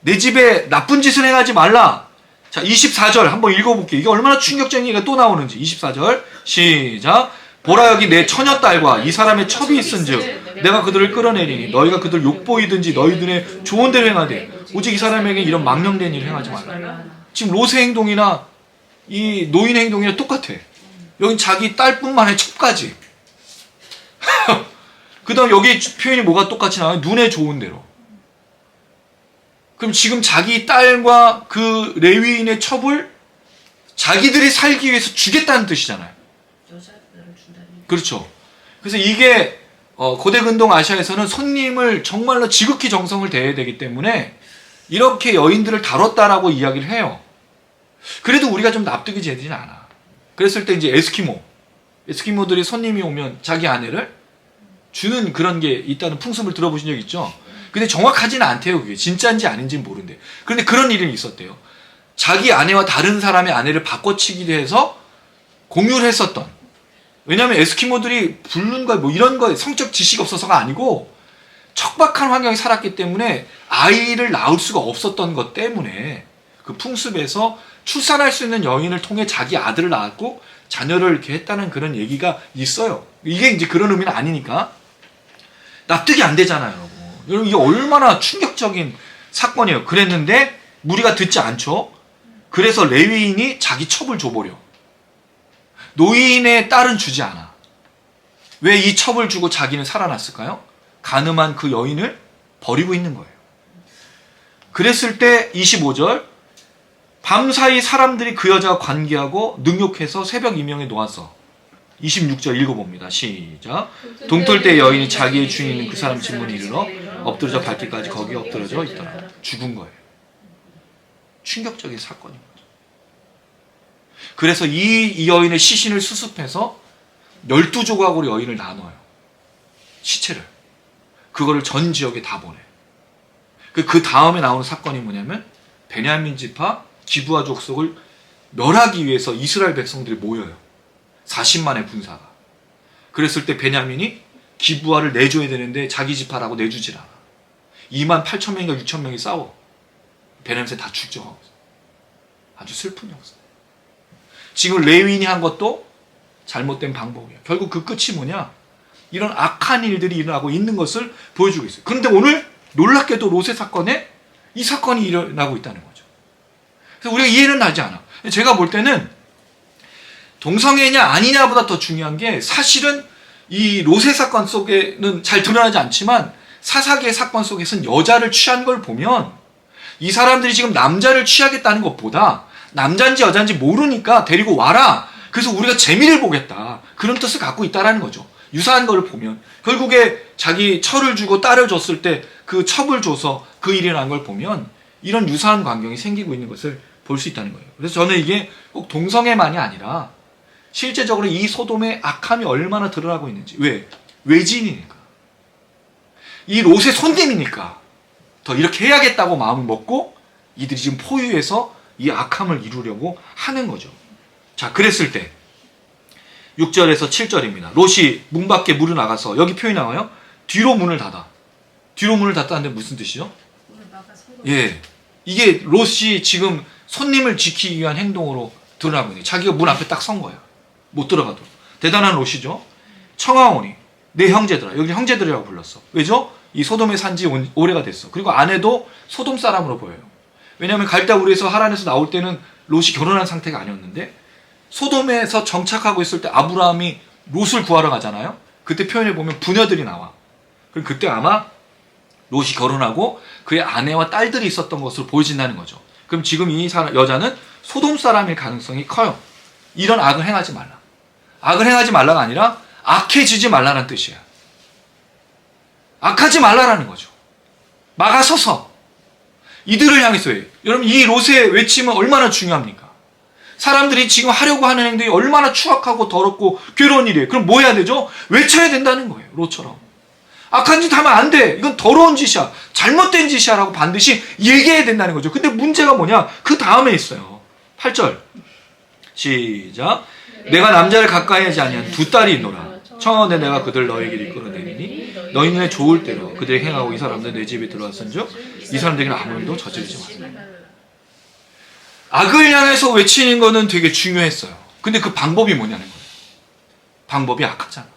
내 집에 나쁜 짓을 행하지 말라. 자, 24절 한번 읽어볼게요. 이게 얼마나 충격적인 얘기가 또 나오는지. 24절 시작. 보라 여기 내 처녀딸과 이 사람의 첩이 있은즉 내가 그들을 끌어내리니 너희가 그들 욕보이든지 너희 눈에 좋은 대로 행하되 오직 이 사람에게 이런 망령된 일을 행하지 말라. 지금 롯의 행동이나 이 노인의 행동이랑 똑같아. 여긴 자기 딸뿐만 아니라 첩까지. 그 다음 여기 표현이 뭐가 똑같이 나와요? 눈에 좋은 대로. 그럼 지금 자기 딸과 그 레위인의 첩을 자기들이 살기 위해서 주겠다는 뜻이잖아요. 그렇죠. 그래서 이게 고대 근동 아시아에서는 손님을 정말로 지극히 정성을 대해야 되기 때문에 이렇게 여인들을 다뤘다라고 이야기를 해요. 그래도 우리가 좀 납득이 되지는 않아. 그랬을 때 이제 에스키모들이 손님이 오면 자기 아내를 주는 그런 게 있다는 풍습을 들어보신 적 있죠? 근데 정확하지는 않대요. 그게 진짜인지 아닌지는 모른대. 그런데 그런 일이 있었대요. 자기 아내와 다른 사람의 아내를 바꿔치기도 해서 공유를 했었던. 왜냐하면 에스키모들이 불륜과 뭐 이런 거에 성적 지식이 없어서가 아니고 척박한 환경에 살았기 때문에 아이를 낳을 수가 없었던 것 때문에 그 풍습에서 출산할 수 있는 여인을 통해 자기 아들을 낳았고 자녀를 이렇게 했다는 그런 얘기가 있어요. 이게 이제 그런 의미는 아니니까 납득이 안 되잖아요, 여러분. 여러분 이게 얼마나 충격적인 사건이에요. 그랬는데 무리가 듣지 않죠. 그래서 레위인이 자기 첩을 줘버려. 노인의 딸은 주지 않아. 왜 이 첩을 주고 자기는 살아났을까요? 간음한 그 여인을 버리고 있는 거예요. 그랬을 때 25절 밤사이 사람들이 그 여자와 관계하고 능욕해서 새벽 이명에 놓았어. 26절 읽어봅니다. 시작. 동떨 때 여인이 자기의 주인 있는 그 사람 집문에 이르러 엎드러져 밟기까지 거기에 엎드러져 있더라. 죽은 거예요. 충격적인 사건인 거죠. 그래서 이 여인의 시신을 수습해서 12조각으로 여인을 나눠요. 시체를. 그거를 전 지역에 다 보내. 그 다음에 나오는 사건이 뭐냐면 베냐민 지파 기브아 족속을 멸하기 위해서 이스라엘 백성들이 모여요. 40만의 군사가. 그랬을 때 베냐민이 기브아를 내줘야 되는데 자기 지파라고 내주질 않아. 2만 8천 명인가 6천 명이 싸워. 베냐민에 다 죽죠. 아주 슬픈 역사. 지금 레위인이 한 것도 잘못된 방법이에요. 결국 그 끝이 뭐냐? 이런 악한 일들이 일어나고 있는 것을 보여주고 있어요. 그런데 오늘 놀랍게도 롯의 사건에 이 사건이 일어나고 있다는 거죠. 그래서 우리가 이해는 나지 않아. 제가 볼 때는 동성애냐 아니냐보다 더 중요한 게 사실은 이 롯의 사건 속에는 잘 드러나지 않지만 사사기의 사건 속에서는 여자를 취한 걸 보면 이 사람들이 지금 남자를 취하겠다는 것보다 남자인지 여자인지 모르니까 데리고 와라. 그래서 우리가 재미를 보겠다. 그런 뜻을 갖고 있다는 거죠. 유사한 걸 보면 결국에 자기 철을 주고 딸을 줬을 때 그 첩을 줘서 그 일이 난 걸 보면 이런 유사한 광경이 생기고 있는 것을 볼 수 있다는 거예요. 그래서 저는 이게 꼭 동성애만이 아니라 실제적으로 이 소돔의 악함이 얼마나 드러나고 있는지. 왜? 외지인이니까. 이 롯의 손님이니까 더 이렇게 해야겠다고 마음을 먹고 이들이 지금 포위해서 이 악함을 이루려고 하는 거죠. 자, 그랬을 때 6절에서 7절입니다. 롯이 문 밖에 물을 나가서 여기 표현이 나와요. 뒤로 문을 닫아. 뒤로 문을 닫다는데 무슨 뜻이죠? 예, 이게 롯이 지금 손님을 지키기 위한 행동으로 드러나고 있는. 자기가 문 앞에 딱 선 거야. 못 들어가도록. 대단한 롯이죠. 청하오니 내 형제들아. 여기 형제들이라고 불렀어. 왜죠? 이 소돔에 산지 오래가 됐어. 그리고 아내도 소돔 사람으로 보여요. 왜냐하면 갈대우르에서 하란에서 나올 때는 롯이 결혼한 상태가 아니었는데 소돔에서 정착하고 있을 때 아브라함이 롯을 구하러 가잖아요. 그때 표현을 보면 부녀들이 나와. 그럼 그때 아마 롯이 결혼하고 그의 아내와 딸들이 있었던 것으로 보여진다는 거죠. 그럼 지금 이 여자는 소돔 사람일 가능성이 커요. 이런 악을 행하지 말라. 악을 행하지 말라가 아니라 악해지지 말라는 뜻이야. 악하지 말라라는 거죠. 막아서서. 이들을 향해서 해요. 여러분 이 롯의 외침은 얼마나 중요합니까? 사람들이 지금 하려고 하는 행동이 얼마나 추악하고 더럽고 괴로운 일이에요. 그럼 뭐 해야 되죠? 외쳐야 된다는 거예요. 롯처럼. 악한 짓 하면 안 돼. 이건 더러운 짓이야. 잘못된 짓이야 라고 반드시 얘기해야 된다는 거죠. 근데 문제가 뭐냐? 그 다음에 있어요. 8절 시작. 내가 남자를 가까이 하지 아니한 두 딸이 있노라. 청하건대 내가 그들 너희에게 이끌어내리니 너희 눈에 좋을 대로 그들이 행하고 이 사람들 내 집에 들어왔은즉 이 사람들에게는 아무 일도 저지르지 마라. 악을 향해서 외치는 거는 되게 중요했어요. 근데 그 방법이 뭐냐는 거예요. 방법이 악하잖아.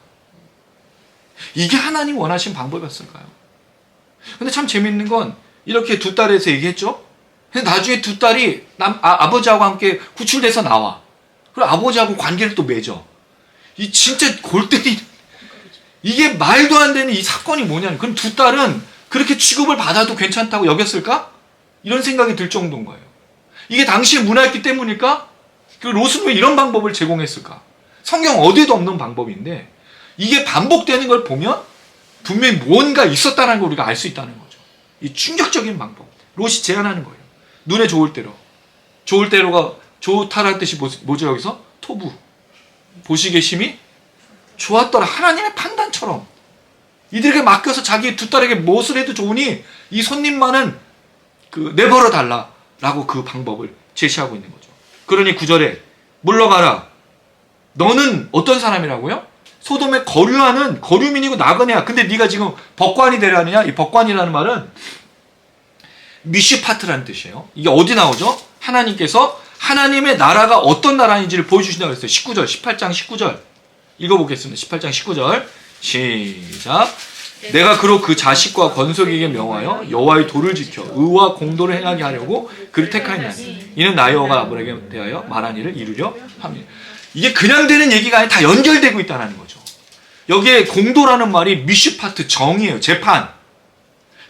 이게 하나님 원하신 방법이었을까요? 근데 참 재밌는 건 이렇게 두 딸에서 얘기했죠. 근데 나중에 두 딸이 아버지하고 함께 구출돼서 나와. 그리고 아버지하고 관계를 또 맺어. 이 진짜 골 때리는, 이게 말도 안 되는 이 사건이 뭐냐면, 그럼 두 딸은 그렇게 취급을 받아도 괜찮다고 여겼을까? 이런 생각이 들 정도인 거예요. 이게 당시의 문화였기 때문일까? 그리고 롯은 왜 이런 방법을 제공했을까? 성경 어디에도 없는 방법인데 이게 반복되는 걸 보면 분명히 뭔가 있었다는 걸 우리가 알 수 있다는 거죠. 이 충격적인 방법. 롯이 제안하는 거예요. 눈에 좋을 대로. 좋을 대로가 좋다라는 뜻이 뭐죠 여기서? 토부. 보시기에 심히 좋았더라. 하나님의 판단처럼 이들에게 맡겨서 자기 두 딸에게 무엇을 해도 좋으니 이 손님만은 내버려 달라라고 그 방법을 제시하고 있는 거죠. 그러니 9절에 물러가라. 너는 어떤 사람이라고요? 소돔에 거류하는 거류민이고 나그네야. 근데 네가 지금 법관이 되려 하느냐? 이 법관이라는 말은 미슈파트라는 뜻이에요. 이게 어디 나오죠? 하나님께서 하나님의 나라가 어떤 나라인지를 보여주신다고 했어요. 19절, 18장 19절 읽어보겠습니다. 18장 19절 시작. 내가 그로 그 자식과 건석에게 명하여 여호와의 도를 지켜 의와 공도를 행하게 하려고 그를 택하였나니 이는 나의 여호와가 아브라함에 대하여 말한 일을 이루려 합니다. 이게 그냥 되는 얘기가 아니라 다 연결되고 있다는 거죠. 여기에 공도라는 말이 미슈파트, 정의예요. 재판.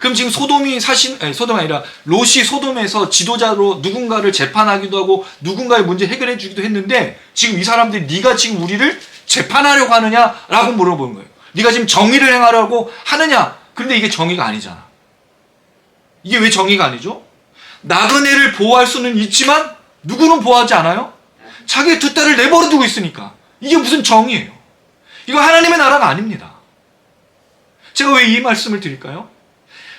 그럼 지금 소돔이 소돔이 아니라 롯이 소돔에서 지도자로 누군가를 재판하기도 하고 누군가의 문제 해결해 주기도 했는데 지금 이 사람들이 네가 지금 우리를 재판하려고 하느냐라고 물어보는 거예요. 네가 지금 정의를 행하려고 하느냐? 그런데 이게 정의가 아니잖아. 이게 왜 정의가 아니죠? 나그네를 보호할 수는 있지만 누구는 보호하지 않아요? 자기의 두 딸을 내버려 두고 있으니까. 이게 무슨 정의예요? 이거 하나님의 나라가 아닙니다. 제가 왜 이 말씀을 드릴까요?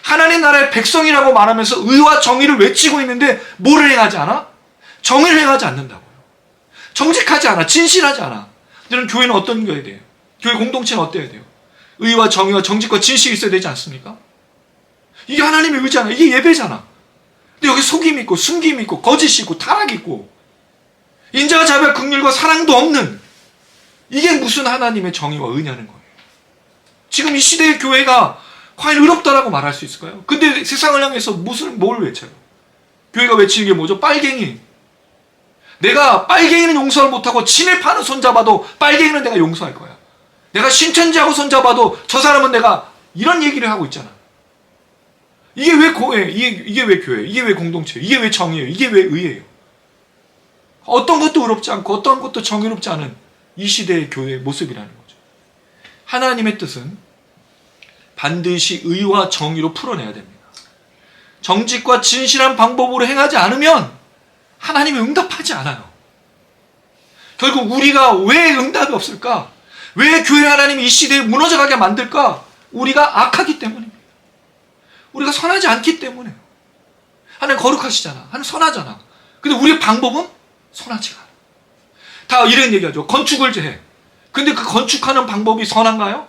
하나님 나라의 백성이라고 말하면서 의와 정의를 외치고 있는데 뭐를 행하지 않아? 정의를 행하지 않는다고요. 정직하지 않아. 진실하지 않아. 그럼 교회는 어떤 거여야 돼요? 교회 공동체는 어때야 돼요? 의와 정의와 정직과 진실이 있어야 되지 않습니까? 이게 하나님의 의잖아. 이게 예배잖아. 근데 여기 속임이 있고 숨김이 있고 거짓이 있고 타락이 있고 인자와 자비와 긍휼과 사랑도 없는, 이게 무슨 하나님의 정의와 의냐는 거예요. 지금 이 시대의 교회가 과연 의롭다라고 말할 수 있을까요? 근데 세상을 향해서 뭘 외쳐요? 교회가 외치는 게 뭐죠? 빨갱이. 내가 빨갱이는 용서를 못하고 친일파는 손잡아도 빨갱이는 내가 용서할 거야. 내가 신천지하고 손잡아도 저 사람은 내가, 이런 얘기를 하고 있잖아. 이게 왜 교회? 이게 왜 교회? 이게 왜 공동체? 이게 왜 정의예요? 이게 왜 의예요? 어떤 것도 의롭지 않고 어떤 것도 정의롭지 않은 이 시대의 교회의 모습이라는 거죠. 하나님의 뜻은 반드시 의와 정의로 풀어내야 됩니다. 정직과 진실한 방법으로 행하지 않으면 하나님이 응답하지 않아요. 결국 우리가 왜 응답이 없을까? 왜 교회 하나님이 이 시대에 무너져가게 만들까? 우리가 악하기 때문입니다. 우리가 선하지 않기 때문에. 하나님 거룩하시잖아. 하나님 선하잖아. 근데 우리의 방법은 선하지가 않아. 다 이런 얘기하죠. 건축을 해. 근데 그 건축하는 방법이 선한가요?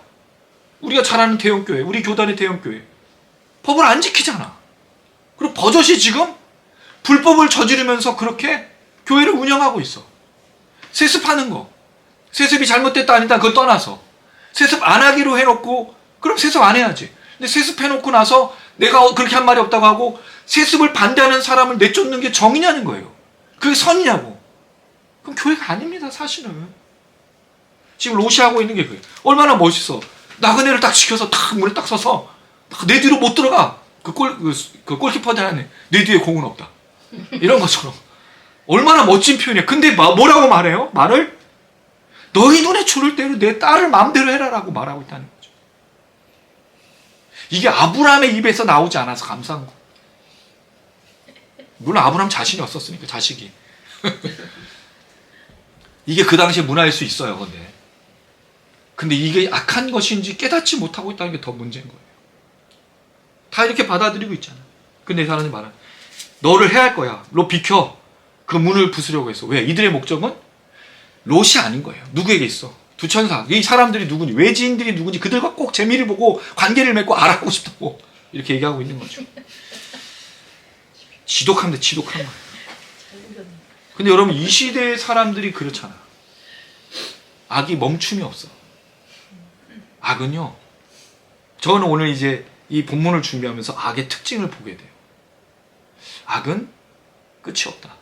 우리가 잘 아는 대형교회, 우리 교단의 대형교회, 법을 안 지키잖아. 그리고 버젓이 지금 불법을 저지르면서 그렇게 교회를 운영하고 있어. 세습하는 거. 세습이 잘못됐다 아니다 그걸 떠나서 세습 안 하기로 해놓고, 그럼 세습 안 해야지. 근데 세습해놓고 나서 내가 그렇게 한 말이 없다고 하고 세습을 반대하는 사람을 내쫓는 게 정의냐는 거예요. 그게 선이냐고. 그럼 교회가 아닙니다, 사실은. 지금 롯이 하고 있는 게 그래요. 얼마나 멋있어. 나그네를 딱 지켜서 딱 문에 딱 서서 내 뒤로 못 들어가. 그 골키퍼한테 하네. 내 뒤에 공은 없다. 이런 것처럼. 얼마나 멋진 표현이야. 근데 뭐라고 말해요? 말을 너희 눈에 좋을 대로 내 딸을 마음대로 해라라고 말하고 있다는 거죠. 이게 아브라함의 입에서 나오지 않아서 감사한 거. 물론 아브라함 자신이 없었으니까, 자식이. 이게 그 당시에 문화일 수 있어요. 근데 이게 악한 것인지 깨닫지 못하고 있다는 게 더 문제인 거예요. 다 이렇게 받아들이고 있잖아. 근데 이 사람이 말하는, 너를 해할 거야. 롯 비켜. 그 문을 부수려고 했어. 왜? 이들의 목적은 롯이 아닌 거예요. 누구에게 있어? 두 천사. 이 사람들이 누군지, 외지인들이 누군지 그들과 꼭 재미를 보고 관계를 맺고 알아보고 싶다고 이렇게 얘기하고 있는 거죠. 지독한데 지독한 거예요. 근데 여러분, 이 시대의 사람들이 그렇잖아. 악이 멈춤이 없어. 악은요, 저는 오늘 이제 이 본문을 준비하면서 악의 특징을 보게 돼요. 악은 끝이 없다.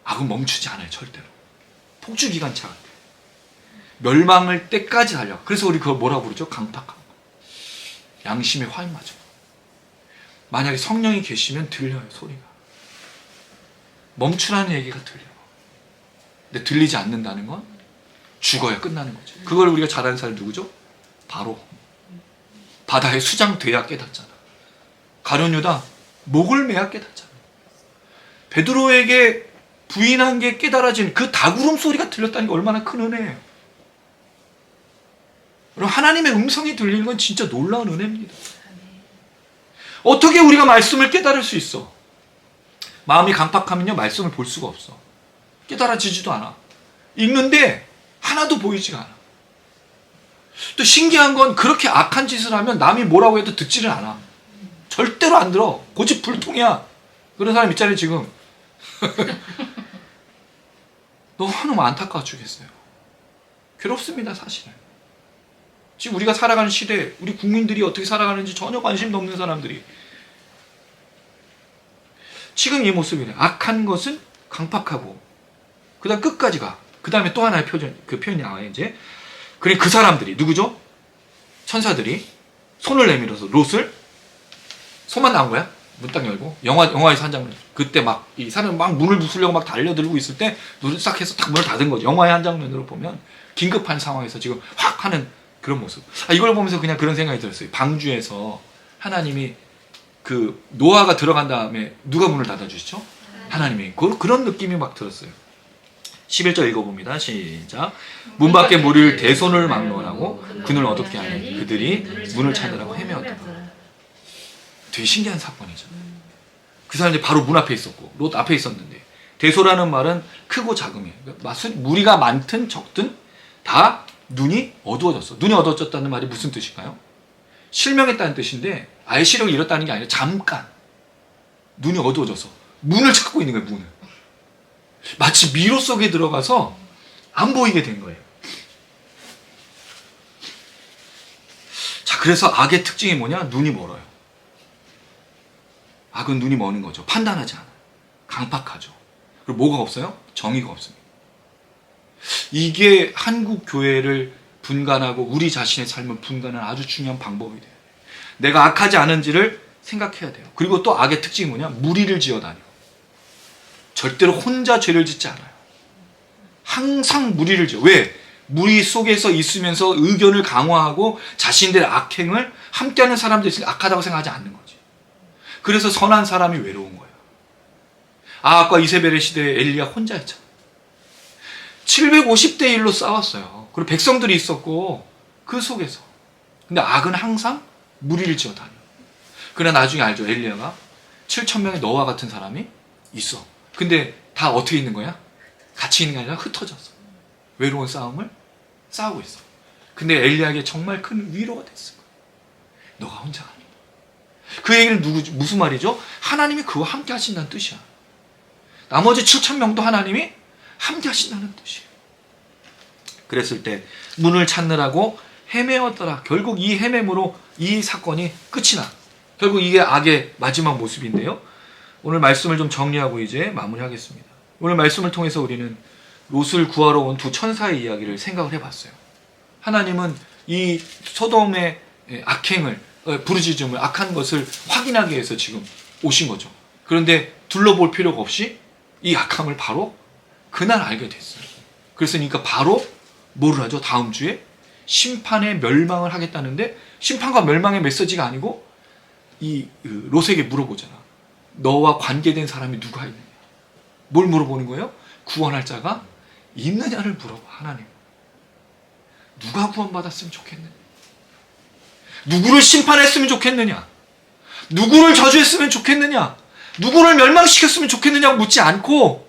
악은 멈추지 않아요, 절대로. 폭주기관차 같아. 멸망을 때까지 달려. 그래서 우리 그걸 뭐라고 부르죠? 강팍한 거. 양심의 화인마저. 만약에 성령이 계시면 들려요, 소리가. 멈추라는 얘기가 들려. 근데 들리지 않는다는 건 죽어야 끝나는 거죠. 그걸 우리가 잘 아는 사람이 누구죠? 바로 바다에 수장돼야 깨닫잖아. 가룟 유다 목을 매야 깨닫잖아. 베드로에게 부인한 게 깨달아진 그 닭울음 소리가 들렸다는 게 얼마나 큰 은혜예요. 그럼 하나님의 음성이 들리는 건 진짜 놀라운 은혜입니다. 어떻게 우리가 말씀을 깨달을 수 있어? 마음이 강팍하면요, 말씀을 볼 수가 없어. 깨달아지지도 않아. 읽는데 하나도 보이지가 않아. 또 신기한 건, 그렇게 악한 짓을 하면 남이 뭐라고 해도 듣지를 않아. 절대로 안 들어. 고집불통이야. 그런 사람 있잖아요, 지금. 너무 안타까워 죽겠어요. 괴롭습니다, 사실은. 지금 우리가 살아가는 시대, 우리 국민들이 어떻게 살아가는지 전혀 관심도 없는 사람들이 지금 이 모습이래. 악한 것은 강팍하고, 그 다음 끝까지 가. 그 다음에 또 하나의 표현이 나와요, 이제. 그래, 그 사람들이, 누구죠? 천사들이 손을 내밀어서 롯을, 손만 나온 거야? 문 딱 열고. 영화에서 한 장면. 그때 막, 이 사람 막 문을 부수려고 막 달려들고 있을 때, 눈을 싹 해서 딱 문을 닫은 거죠. 영화의 한 장면으로 보면, 긴급한 상황에서 지금 확 하는 그런 모습. 이걸 보면서 그냥 그런 생각이 들었어요. 방주에서 하나님이 그 노아가 들어간 다음에 누가 문을 닫아주시죠? 하나님이. 그런 느낌이 막 들었어요. 11절 읽어봅니다. 시작. 문 밖에 물을 대손을 막론하고 그늘 어둡게 하니 그들이 문을 찾으라고 헤매었더라. 되게 신기한 사건이죠. 그 사람들이 바로 문 앞에 있었고 롯 앞에 있었는데, 대소라는 말은 크고 작음이에요. 무리가 많든 적든 다 눈이 어두워졌어. 눈이 어두워졌다는 말이 무슨 뜻일까요? 실명했다는 뜻인데, 아예 시력을 잃었다는 게 아니라 잠깐 눈이 어두워져서 문을 찾고 있는 거예요. 문을. 마치 미로 속에 들어가서 안 보이게 된 거예요. 자, 그래서 악의 특징이 뭐냐? 눈이 멀어요. 악은 눈이 머는 거죠. 판단하지 않아요. 강팍하죠. 그리고 뭐가 없어요? 정의가 없습니다. 이게 한국 교회를 분간하고 우리 자신의 삶을 분간하는 아주 중요한 방법이 돼요. 내가 악하지 않은지를 생각해야 돼요. 그리고 또 악의 특징이 뭐냐? 무리를 지어다녀. 절대로 혼자 죄를 짓지 않아요. 항상 무리를 지어. 왜? 무리 속에서 있으면서 의견을 강화하고 자신들의 악행을 함께하는 사람들이 있으니까 악하다고 생각하지 않는 거지. 그래서 선한 사람이 외로운 거예요. 아합과 이세벨의 시대에 엘리야 혼자 했잖아. 750대 1로 싸웠어요. 그리고 백성들이 있었고 그 속에서. 근데 악은 항상 무리를 지어 다녀. 그러나 나중에 알죠. 엘리야가 7,000명의 너와 같은 사람이 있어. 근데 다 어떻게 있는 거야? 같이 있는 게 아니라 흩어졌어. 외로운 싸움을 싸우고 있어. 근데 엘리야에게 정말 큰 위로가 됐을 거야. 너가 혼자가 아니다. 그 얘기는 무슨 말이죠? 하나님이 그와 함께 하신다는 뜻이야. 나머지 7,000명도 하나님이 함께 하신다는 뜻이에요. 그랬을 때 문을 찾느라고 헤매었더라. 결국 이 헤매므로 이 사건이 끝이 나. 결국 이게 악의 마지막 모습인데요. 오늘 말씀을 좀 정리하고 이제 마무리하겠습니다. 오늘 말씀을 통해서 우리는 롯을 구하러 온 두 천사의 이야기를 생각을 해봤어요. 하나님은 이 소돔의 악행을, 부르짖음을, 악한 것을 확인하기 위해서 지금 오신 거죠. 그런데 둘러볼 필요가 없이 이 악함을 바로 그날 알게 됐어요. 그러니까 바로 뭐를 하죠? 다음 주에 심판의 멸망을 하겠다는데, 심판과 멸망의 메시지가 아니고 이 롯에게 물어보잖아. 너와 관계된 사람이 누가 있느냐. 뭘 물어보는 거예요? 구원할 자가 있느냐를 물어봐. 하나님, 누가 구원받았으면 좋겠느냐, 누구를 심판했으면 좋겠느냐, 누구를 저주했으면 좋겠느냐, 누구를 멸망시켰으면 좋겠느냐고 묻지 않고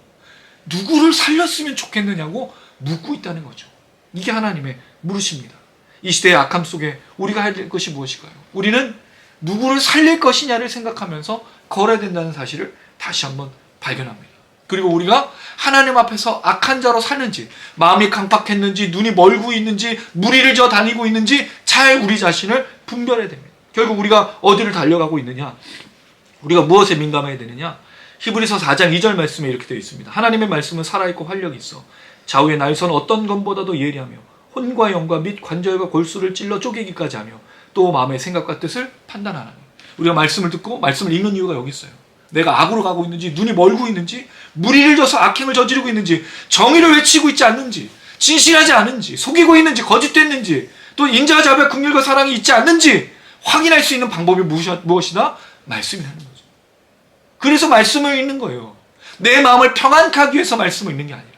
누구를 살렸으면 좋겠느냐고 묻고 있다는 거죠. 이게 하나님의 물으십니다. 이 시대의 악함 속에 우리가 해야 될 것이 무엇일까요? 우리는 누구를 살릴 것이냐를 생각하면서 걸어야 된다는 사실을 다시 한번 발견합니다. 그리고 우리가 하나님 앞에서 악한 자로 사는지, 마음이 강팍했는지, 눈이 멀고 있는지, 무리를 저 다니고 있는지 잘 우리 자신을 분별해야 됩니다. 결국 우리가 어디를 달려가고 있느냐, 우리가 무엇에 민감해야 되느냐. 히브리서 4장 2절 말씀에 이렇게 되어 있습니다. 하나님의 말씀은 살아있고 활력이 있어 좌우의 날선 어떤 검보다도 예리하며 혼과 영과 및 관절과 골수를 찔러 쪼개기까지 하며 또 마음의 생각과 뜻을 판단하나니. 우리가 말씀을 듣고 말씀을 읽는 이유가 여기 있어요. 내가 악으로 가고 있는지, 눈이 멀고 있는지, 무리를 져서 악행을 저지르고 있는지, 정의를 외치고 있지 않는지, 진실하지 않은지, 속이고 있는지, 거짓됐는지, 또 인자와 자비와 긍휼과 사랑이 있지 않는지 확인할 수 있는 방법이 무엇이다? 말씀이라는 거죠. 그래서 말씀을 읽는 거예요. 내 마음을 평안케 하기 위해서 말씀을 읽는 게 아니라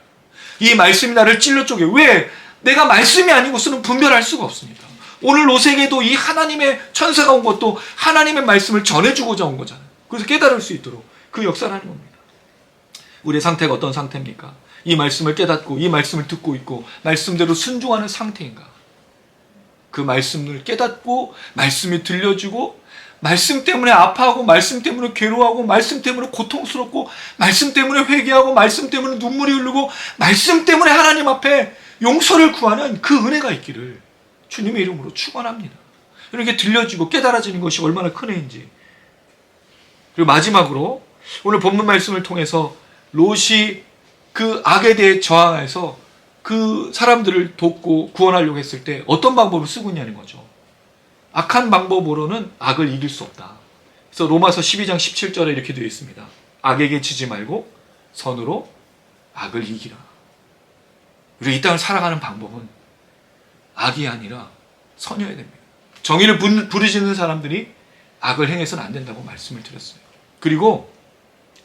이 말씀이 나를 찔러 쪼개. 왜? 내가 말씀이 아니고서는 분별할 수가 없습니다. 오늘 롯에게도 이 하나님의 천사가 온 것도 하나님의 말씀을 전해주고자 온 거잖아요. 그래서 깨달을 수 있도록 그 역사를 하는 겁니다. 우리의 상태가 어떤 상태입니까? 이 말씀을 깨닫고 이 말씀을 듣고 있고 말씀대로 순종하는 상태인가? 그 말씀을 깨닫고 말씀이 들려주고 말씀 때문에 아파하고 말씀 때문에 괴로워하고 말씀 때문에 고통스럽고 말씀 때문에 회개하고 말씀 때문에 눈물이 흐르고 말씀 때문에 하나님 앞에 용서를 구하는 그 은혜가 있기를 주님의 이름으로 축원합니다. 이렇게 들려주고 깨달아지는 것이 얼마나 큰 은혜인지. 그리고 마지막으로 오늘 본문 말씀을 통해서 롯이 그 악에 대해 저항해서 그 사람들을 돕고 구원하려고 했을 때 어떤 방법을 쓰고 있냐는 거죠. 악한 방법으로는 악을 이길 수 없다. 그래서 로마서 12장 17절에 이렇게 되어 있습니다. 악에게 지지 말고 선으로 악을 이기라. 우리가 이 땅을 살아가는 방법은 악이 아니라 선이어야 됩니다. 정의를 부르짖는 사람들이 악을 행해서는 안 된다고 말씀을 드렸어요. 그리고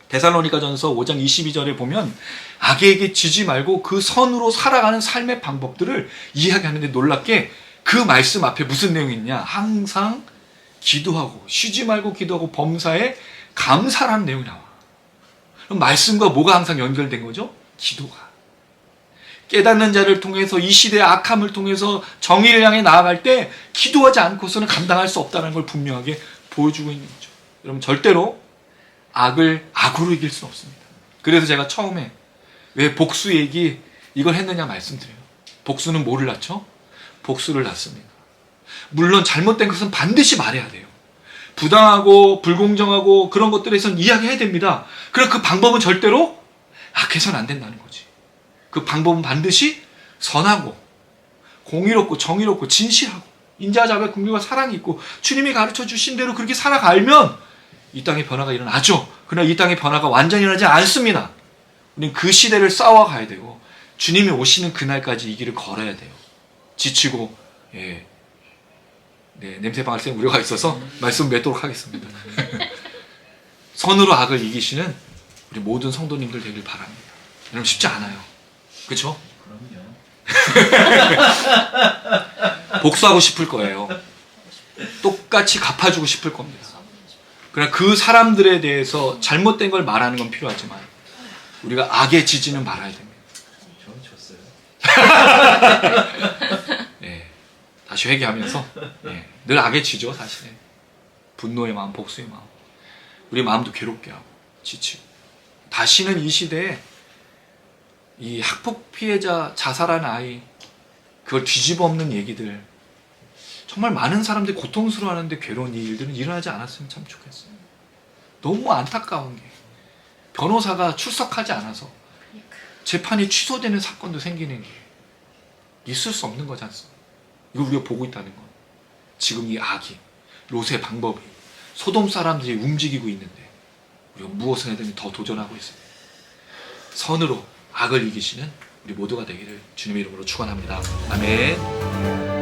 데살로니가전서 5장 22절에 보면 악에게 지지 말고 그 선으로 살아가는 삶의 방법들을 이야기하는데 놀랍게 그 말씀 앞에 무슨 내용이 있냐? 항상 기도하고 쉬지 말고 기도하고 범사에 감사라는 내용이 나와. 그럼 말씀과 뭐가 항상 연결된 거죠? 기도가. 깨닫는 자를 통해서 이 시대의 악함을 통해서 정의를 향해 나아갈 때 기도하지 않고서는 감당할 수 없다는 걸 분명하게 보여주고 있는 거죠. 여러분 절대로 악을 악으로 이길 수는 없습니다. 그래서 제가 처음에 왜 복수 얘기 이걸 했느냐 말씀드려요. 복수는 뭐를 낳죠? 복수를 낳습니다. 물론 잘못된 것은 반드시 말해야 돼요. 부당하고 불공정하고 그런 것들에선 이야기해야 됩니다. 그럼 그 방법은 절대로 악해서는 안 된다는 거지. 그 방법은 반드시 선하고 공의롭고 정의롭고 진실하고 인자와 자비와 긍휼과 사랑이 있고 주님이 가르쳐 주신 대로 그렇게 살아가면 이 땅의 변화가 일어나죠. 그러나 이 땅의 변화가 완전히 일어나지 않습니다. 우리는 그 시대를 싸워가야 되고 주님이 오시는 그날까지 이 길을 걸어야 돼요. 지치고 냄새 방울 쌤 우려가 있어서 말씀 맺도록 하겠습니다. 선으로 악을 이기시는 우리 모든 성도님들 되길 바랍니다. 여러분 쉽지 않아요. 그렇죠? 그럼요. 복수하고 싶을 거예요. 똑같이 갚아주고 싶을 겁니다. 그러나 그 사람들에 대해서 잘못된 걸 말하는 건 필요하지만 우리가 악의 지지는 말아야 됩니다. 저는 졌어요. 다시 회개하면서 늘 악의 지죠. 사실 분노의 마음, 복수의 마음, 우리 마음도 괴롭게 하고 지치고. 다시는 이 시대에 이 학폭 피해자 자살한 아이 그걸 뒤집어 엎는 얘기들, 정말 많은 사람들이 고통스러워하는데 괴로운 이 일들은 일어나지 않았으면 참 좋겠어요. 너무 안타까운 게 변호사가 출석하지 않아서 재판이 취소되는 사건도 생기는 게 있을 수 없는 거지 않습니까? 이거 우리가 보고 있다는 건 지금 이 악이, 롯의 방법이, 소돔 사람들이 움직이고 있는데 우리가 무엇을 해야 되면 더 도전하고 있습니다. 선으로 악을 이기시는 우리 모두가 되기를 주님의 이름으로 축원합니다. 아멘.